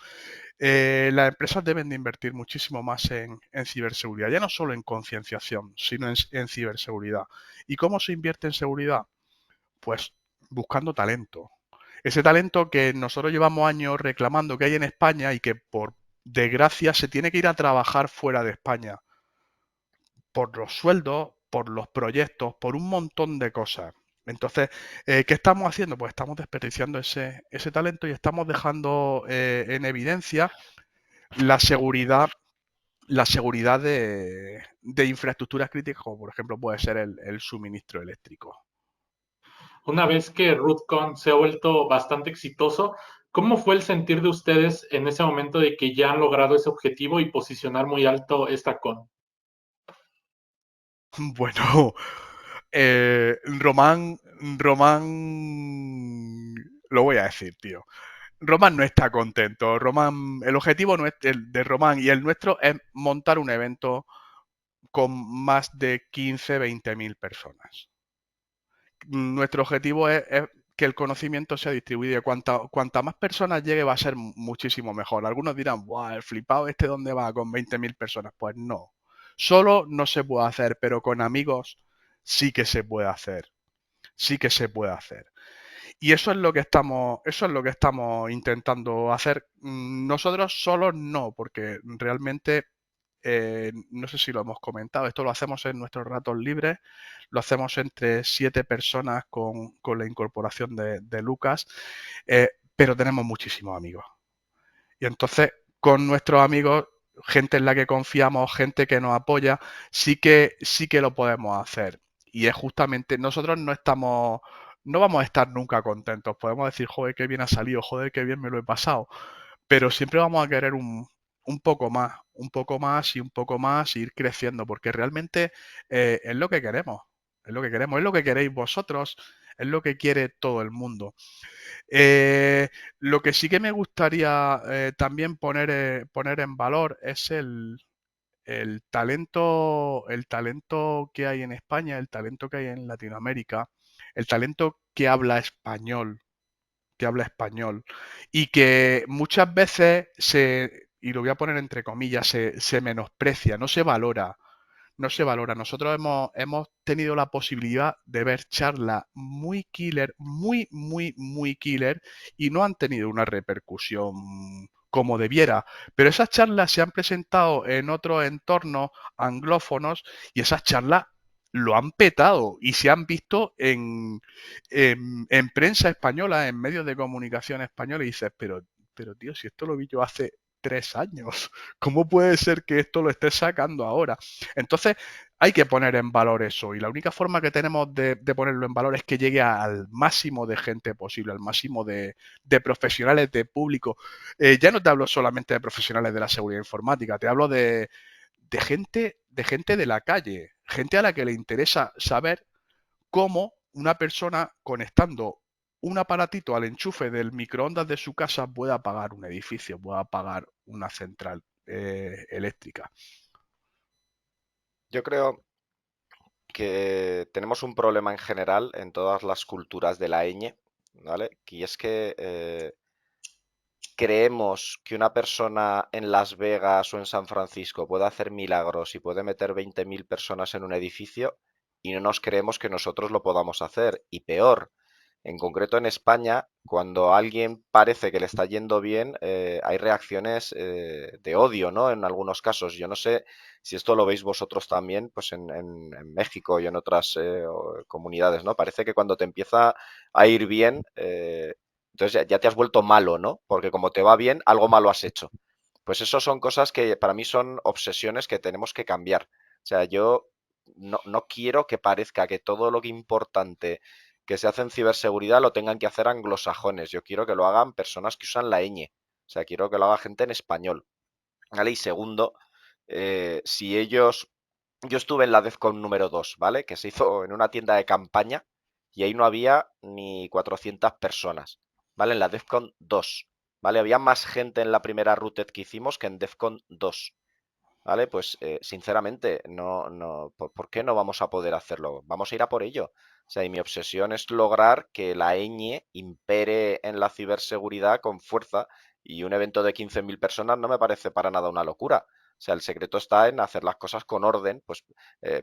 Speaker 3: Las empresas deben de invertir muchísimo más en ciberseguridad, ya no solo en concienciación, sino en ciberseguridad. ¿Y cómo se invierte en seguridad? Pues buscando talento. Ese talento que nosotros llevamos años reclamando que hay en España y que por desgracia se tiene que ir a trabajar fuera de España por los sueldos, por los proyectos, por un montón de cosas. Entonces, ¿qué estamos haciendo? Pues estamos desperdiciando ese talento y estamos dejando en evidencia la seguridad, la seguridad de infraestructuras críticas, como por ejemplo puede ser el suministro eléctrico.
Speaker 2: Una vez que RootCon se ha vuelto bastante exitoso, ¿cómo fue el sentir de ustedes en ese momento de que ya han logrado ese objetivo y posicionar muy alto esta con?
Speaker 3: Bueno, Román, lo voy a decir, tío. Román no está contento. Román, el objetivo el de Román y el nuestro es montar un evento con más de 15, 20 mil personas. Nuestro objetivo es que el conocimiento sea distribuido y cuanta más personas llegue va a ser muchísimo mejor. Algunos dirán, ¡buah, el flipado este dónde va con 20.000 personas! Pues no. Solo no se puede hacer, pero con amigos sí que se puede hacer. Sí que se puede hacer. Y eso es lo que estamos intentando hacer. Nosotros solos no, porque realmente no sé si lo hemos comentado, esto lo hacemos en nuestros ratos libres, lo hacemos entre 7 personas con la incorporación de Lucas, pero tenemos muchísimos amigos. Y entonces, con nuestros amigos, gente en la que confiamos, gente que nos apoya, sí que lo podemos hacer. Y es justamente, nosotros no vamos a estar nunca contentos. Podemos decir, joder, qué bien ha salido, joder, qué bien me lo he pasado. Pero siempre vamos a querer un poco más, un poco más y un poco más, y ir creciendo, porque realmente es lo que queremos. Es lo que queremos, es lo que queréis vosotros, es lo que quiere todo el mundo. Eh, lo que sí que me gustaría también poner en valor es el talento que hay en España, el talento que hay en Latinoamérica, el talento que habla español y que muchas veces y lo voy a poner entre comillas, se menosprecia, no se valora. No se valora. Nosotros hemos tenido la posibilidad de ver charlas muy killer, muy, muy, muy killer, y no han tenido una repercusión como debiera. Pero esas charlas se han presentado en otros entornos anglófonos y esas charlas lo han petado y se han visto en prensa española, en medios de comunicación española, y dices, pero tío, si esto lo vi yo hace 3 años, ¿cómo puede ser que esto lo estés sacando ahora? Entonces, hay que poner en valor eso y la única forma que tenemos de ponerlo en valor es que llegue al máximo de gente posible, al máximo de profesionales, de público. Ya no te hablo solamente de profesionales de la seguridad informática, te hablo de gente de la calle, gente a la que le interesa saber cómo una persona conectando un aparatito al enchufe del microondas de su casa puede apagar un edificio, puede apagar una central eléctrica.
Speaker 4: Yo creo que tenemos un problema en general en todas las culturas de la ñ, ¿vale? Y es que creemos que una persona en Las Vegas o en San Francisco puede hacer milagros y puede meter 20.000 personas en un edificio y no nos creemos que nosotros lo podamos hacer. Y peor, en concreto en España, cuando a alguien parece que le está yendo bien, hay reacciones de odio, ¿no? En algunos casos. Yo no sé si esto lo veis vosotros también, pues en México y en otras comunidades, ¿no? Parece que cuando te empieza a ir bien, entonces ya te has vuelto malo, ¿no? Porque como te va bien, algo malo has hecho. Pues eso son cosas que para mí son obsesiones que tenemos que cambiar. O sea, yo no quiero que parezca que todo lo que importante que se hace en ciberseguridad lo tengan que hacer anglosajones. Yo quiero que lo hagan personas que usan la ñ. O sea, quiero que lo haga gente en español. ¿Vale? Y segundo, si ellos... Yo estuve en la DEFCON número 2, ¿vale? Que se hizo en una tienda de campaña y ahí no había ni 400 personas, ¿vale? En la DEFCON 2, ¿vale? Había más gente en la primera routed que hicimos que en DEFCON 2, ¿vale? Pues sinceramente, ¿por qué no vamos a poder hacerlo? Vamos a ir a por ello. O sea, y mi obsesión es lograr que la ñ impere en la ciberseguridad con fuerza Y un evento de 15.000 personas no me parece para nada una locura. O sea, el secreto está en hacer las cosas con orden. Pues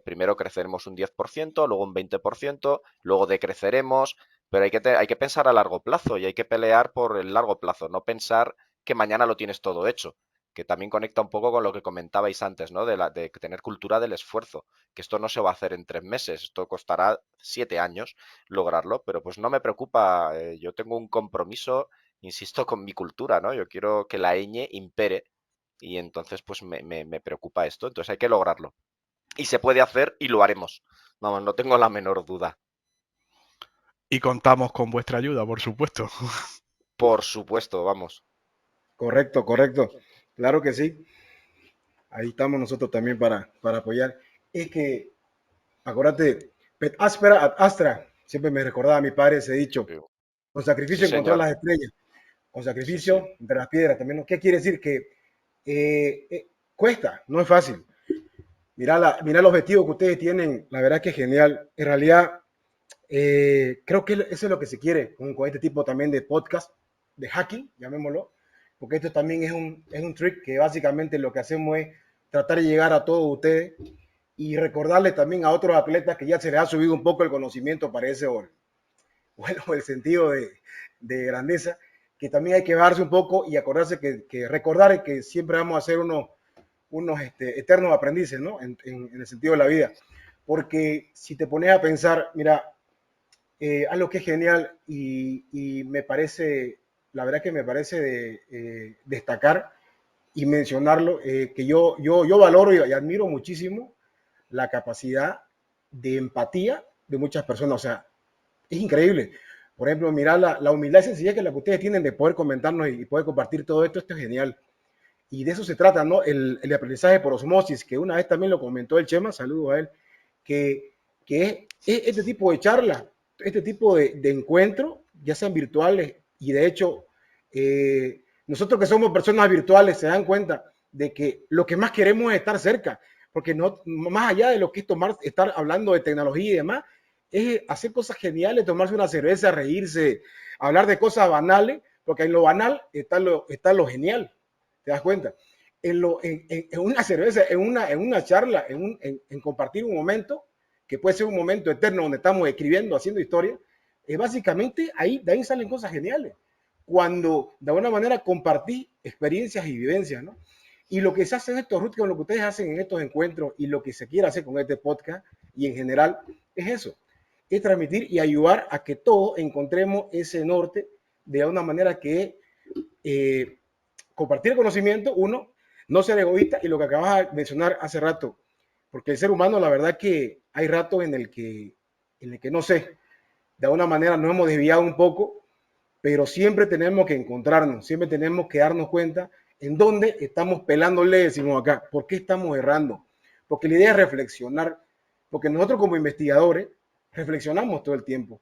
Speaker 4: primero creceremos un 10%, luego un 20%, luego decreceremos, pero hay que pensar a largo plazo y hay que pelear por el largo plazo, no pensar que mañana lo tienes todo hecho, que también conecta un poco con lo que comentabais antes, ¿no? De tener cultura del esfuerzo, que esto no se va a hacer en 3 meses, esto costará 7 años lograrlo, pero pues no me preocupa, yo tengo un compromiso, insisto, con mi cultura, ¿no? Yo quiero que la ñ impere y entonces pues me preocupa esto, entonces hay que lograrlo. Y se puede hacer y lo haremos. Vamos, no tengo la menor duda.
Speaker 3: Y contamos con vuestra ayuda, por supuesto.
Speaker 4: Por supuesto, vamos.
Speaker 5: Correcto, correcto. Claro que sí. Ahí estamos nosotros también para apoyar. Es que, acuérdate, pet aspera ad astra. Siempre me recordaba a mi padre ese dicho. Con
Speaker 4: Sí,
Speaker 5: sacrificio encontrar
Speaker 4: señor.
Speaker 5: las estrellas. Con
Speaker 4: Sí, sí.
Speaker 5: sacrificio entre las piedras también. ¿No? ¿Qué quiere decir? Que cuesta, no es fácil. Mira los objetivos que ustedes tienen, la verdad que es genial. En realidad, creo que eso es lo que se quiere con este tipo también de podcast, de hacking, llamémoslo, porque esto también es un trick que básicamente lo que hacemos es tratar de llegar a todos ustedes y recordarles también a otros atletas que ya se les ha subido un poco el conocimiento, parece, bueno, el sentido de grandeza, que también hay que bajarse un poco y acordarse que recordar que siempre vamos a ser unos eternos aprendices, ¿no? En el sentido de la vida. Porque si te pones a pensar, mira, algo que es genial y me parece, la verdad que me parece destacar y mencionarlo, que yo valoro y admiro muchísimo la capacidad de empatía de muchas personas. O sea, es increíble. Por ejemplo, mira la humildad y sencillez que la que ustedes tienen de poder comentarnos y poder compartir todo esto, esto es genial. Y de eso se trata, ¿no? El aprendizaje por osmosis, que una vez también lo comentó el Chema, saludo a él, que es este tipo de charla, este tipo de encuentro, ya sean virtuales, y de hecho, nosotros que somos personas virtuales se dan cuenta de que lo que más queremos es estar cerca, porque no, más allá de lo que es estar hablando de tecnología y demás, es hacer cosas geniales, tomarse una cerveza, reírse, hablar de cosas banales, porque en lo banal está lo genial. ¿Te das cuenta? En una cerveza, en una charla, en compartir un momento, que puede ser un momento eterno donde estamos escribiendo, haciendo historia, básicamente ahí, de ahí salen cosas geniales. Cuando de alguna manera compartí experiencias y vivencias, ¿no? Y lo que se hace en estos, Ruth, con lo que ustedes hacen en estos encuentros y lo que se quiere hacer con este podcast y en general, es eso, es transmitir y ayudar a que todos encontremos ese norte de una manera que compartir el conocimiento, uno, no ser egoísta y lo que acabas de mencionar hace rato, porque el ser humano, la verdad que hay ratos en el que no sé, de alguna manera nos hemos desviado un poco, pero siempre tenemos que encontrarnos, siempre tenemos que darnos cuenta en dónde estamos pelándole, decimos acá, por qué estamos errando, porque la idea es reflexionar, porque nosotros como investigadores reflexionamos todo el tiempo.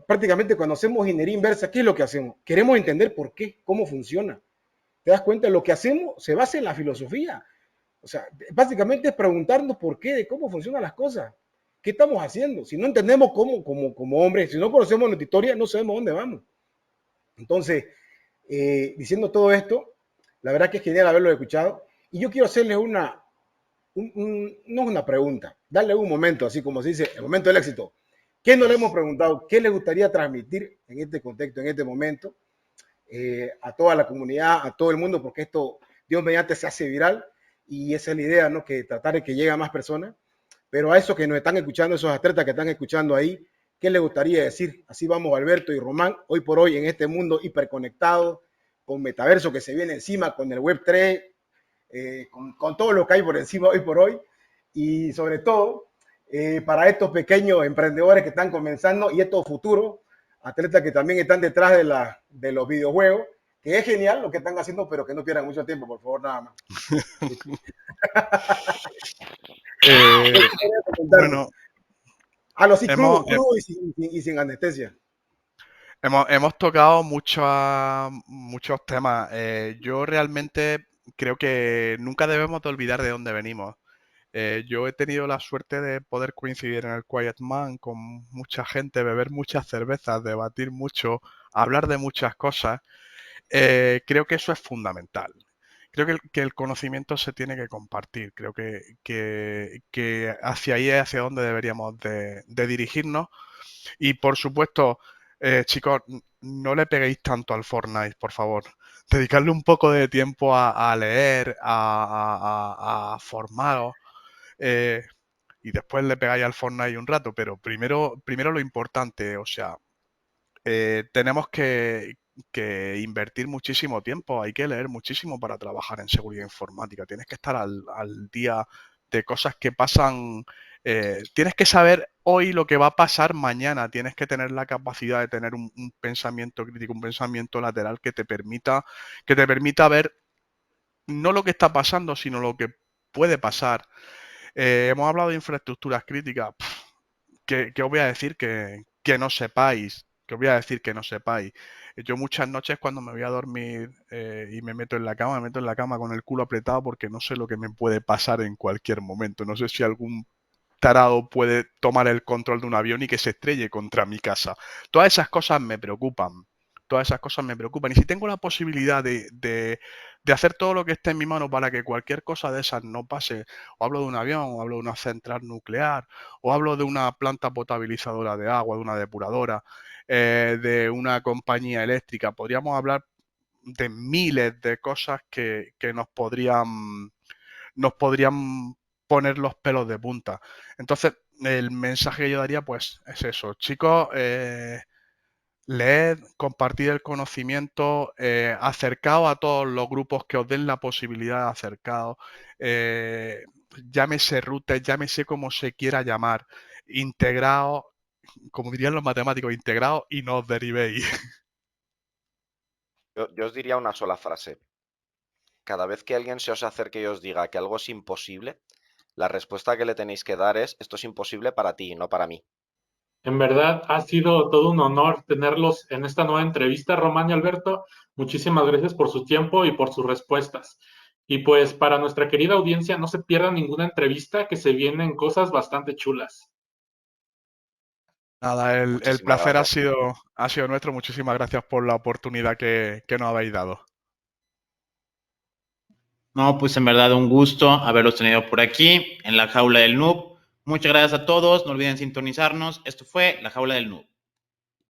Speaker 5: Prácticamente cuando hacemos ingeniería inversa, ¿qué es lo que hacemos? Queremos entender por qué, cómo funciona. ¿Te das cuenta? Lo que hacemos se basa en la filosofía. O sea, básicamente es preguntarnos por qué, de cómo funcionan las cosas. ¿Qué estamos haciendo? Si no entendemos cómo, como hombres, si no conocemos nuestra historia, no sabemos dónde vamos. Entonces, diciendo todo esto, la verdad que es genial haberlo escuchado. Y yo quiero hacerles no una pregunta, darle un momento, así como se dice, el momento del éxito. ¿Qué no le hemos preguntado? ¿Qué le gustaría transmitir en este contexto, en este momento? A toda la comunidad, a todo el mundo, porque esto, Dios mediante, se hace viral y esa es la idea, ¿no? Que tratar de que llegue a más personas. Pero a esos que nos están escuchando, esos atletas que están escuchando ahí, ¿qué les gustaría decir? Así vamos, Alberto y Román, hoy por hoy en este mundo hiperconectado, con metaverso que se viene encima, con el Web 3, con todo lo que hay por encima hoy por hoy, y sobre todo para estos pequeños emprendedores que están comenzando y estos futuros atletas que también están detrás de los videojuegos, que es genial lo que están haciendo, pero que no pierdan mucho tiempo, por favor, nada más.
Speaker 3: Bueno,
Speaker 5: a lo así
Speaker 3: hemos,
Speaker 5: crudo y sin anestesia.
Speaker 3: hemos tocado muchos temas. Yo realmente creo que nunca debemos de olvidar de dónde venimos. Yo he tenido la suerte de poder coincidir en el Quiet Man con mucha gente, beber muchas cervezas, debatir mucho, hablar de muchas cosas. creo que eso es fundamental. Creo que el conocimiento se tiene que compartir. Creo que hacia ahí es hacia donde deberíamos de dirigirnos. Y por supuesto, chicos, no le peguéis tanto al Fortnite, por favor. Dedicarle un poco de tiempo a leer, a formaros. Y después le pegáis al Fortnite un rato, pero primero lo importante, o sea, tenemos que invertir muchísimo tiempo, hay que leer muchísimo para trabajar en seguridad informática, tienes que estar al día de cosas que pasan, tienes que saber hoy lo que va a pasar mañana, tienes que tener la capacidad de tener un pensamiento crítico, un pensamiento lateral que te permita ver no lo que está pasando, sino lo que puede pasar. Hemos hablado de infraestructuras críticas. ¿Qué os voy a decir que no sepáis? ¿Qué os voy a decir que no sepáis? Yo muchas noches cuando me voy a dormir y me meto en la cama, me meto en la cama con el culo apretado porque no sé lo que me puede pasar en cualquier momento. No sé si algún tarado puede tomar el control de un avión y que se estrelle contra mi casa. Todas esas cosas me preocupan. Todas esas cosas me preocupan. Y si tengo la posibilidad de hacer todo lo que esté en mi mano para que cualquier cosa de esas no pase, o hablo de un avión, o hablo de una central nuclear, o hablo de una planta potabilizadora de agua, de una depuradora, de una compañía eléctrica, podríamos hablar de miles de cosas que nos podrían poner los pelos de punta. Entonces, el mensaje que yo daría, pues, es eso. Chicos, leed, compartid el conocimiento, acercaos a todos los grupos que os den la posibilidad de acercaos, llámese routers, llámese como se quiera llamar, integraos, como dirían los matemáticos, integraos y no os derivéis.
Speaker 4: Yo os diría una sola frase. Cada vez que alguien se os acerque y os diga que algo es imposible, la respuesta que le tenéis que dar es: esto es imposible para ti, no para mí.
Speaker 2: En verdad, ha sido todo un honor tenerlos en esta nueva entrevista, Román y Alberto. Muchísimas gracias por su tiempo y por sus respuestas. Y pues para nuestra querida audiencia, no se pierdan ninguna entrevista, que se vienen cosas bastante chulas.
Speaker 3: Nada, el
Speaker 4: Muchísimas
Speaker 3: placer
Speaker 4: gracias.
Speaker 3: ha sido nuestro. Muchísimas gracias por la oportunidad que nos habéis dado.
Speaker 1: No, pues en verdad un gusto haberlos tenido por aquí en la Jaula del Noob. Muchas gracias a todos, no olviden sintonizarnos. Esto fue la Jaula del Noob.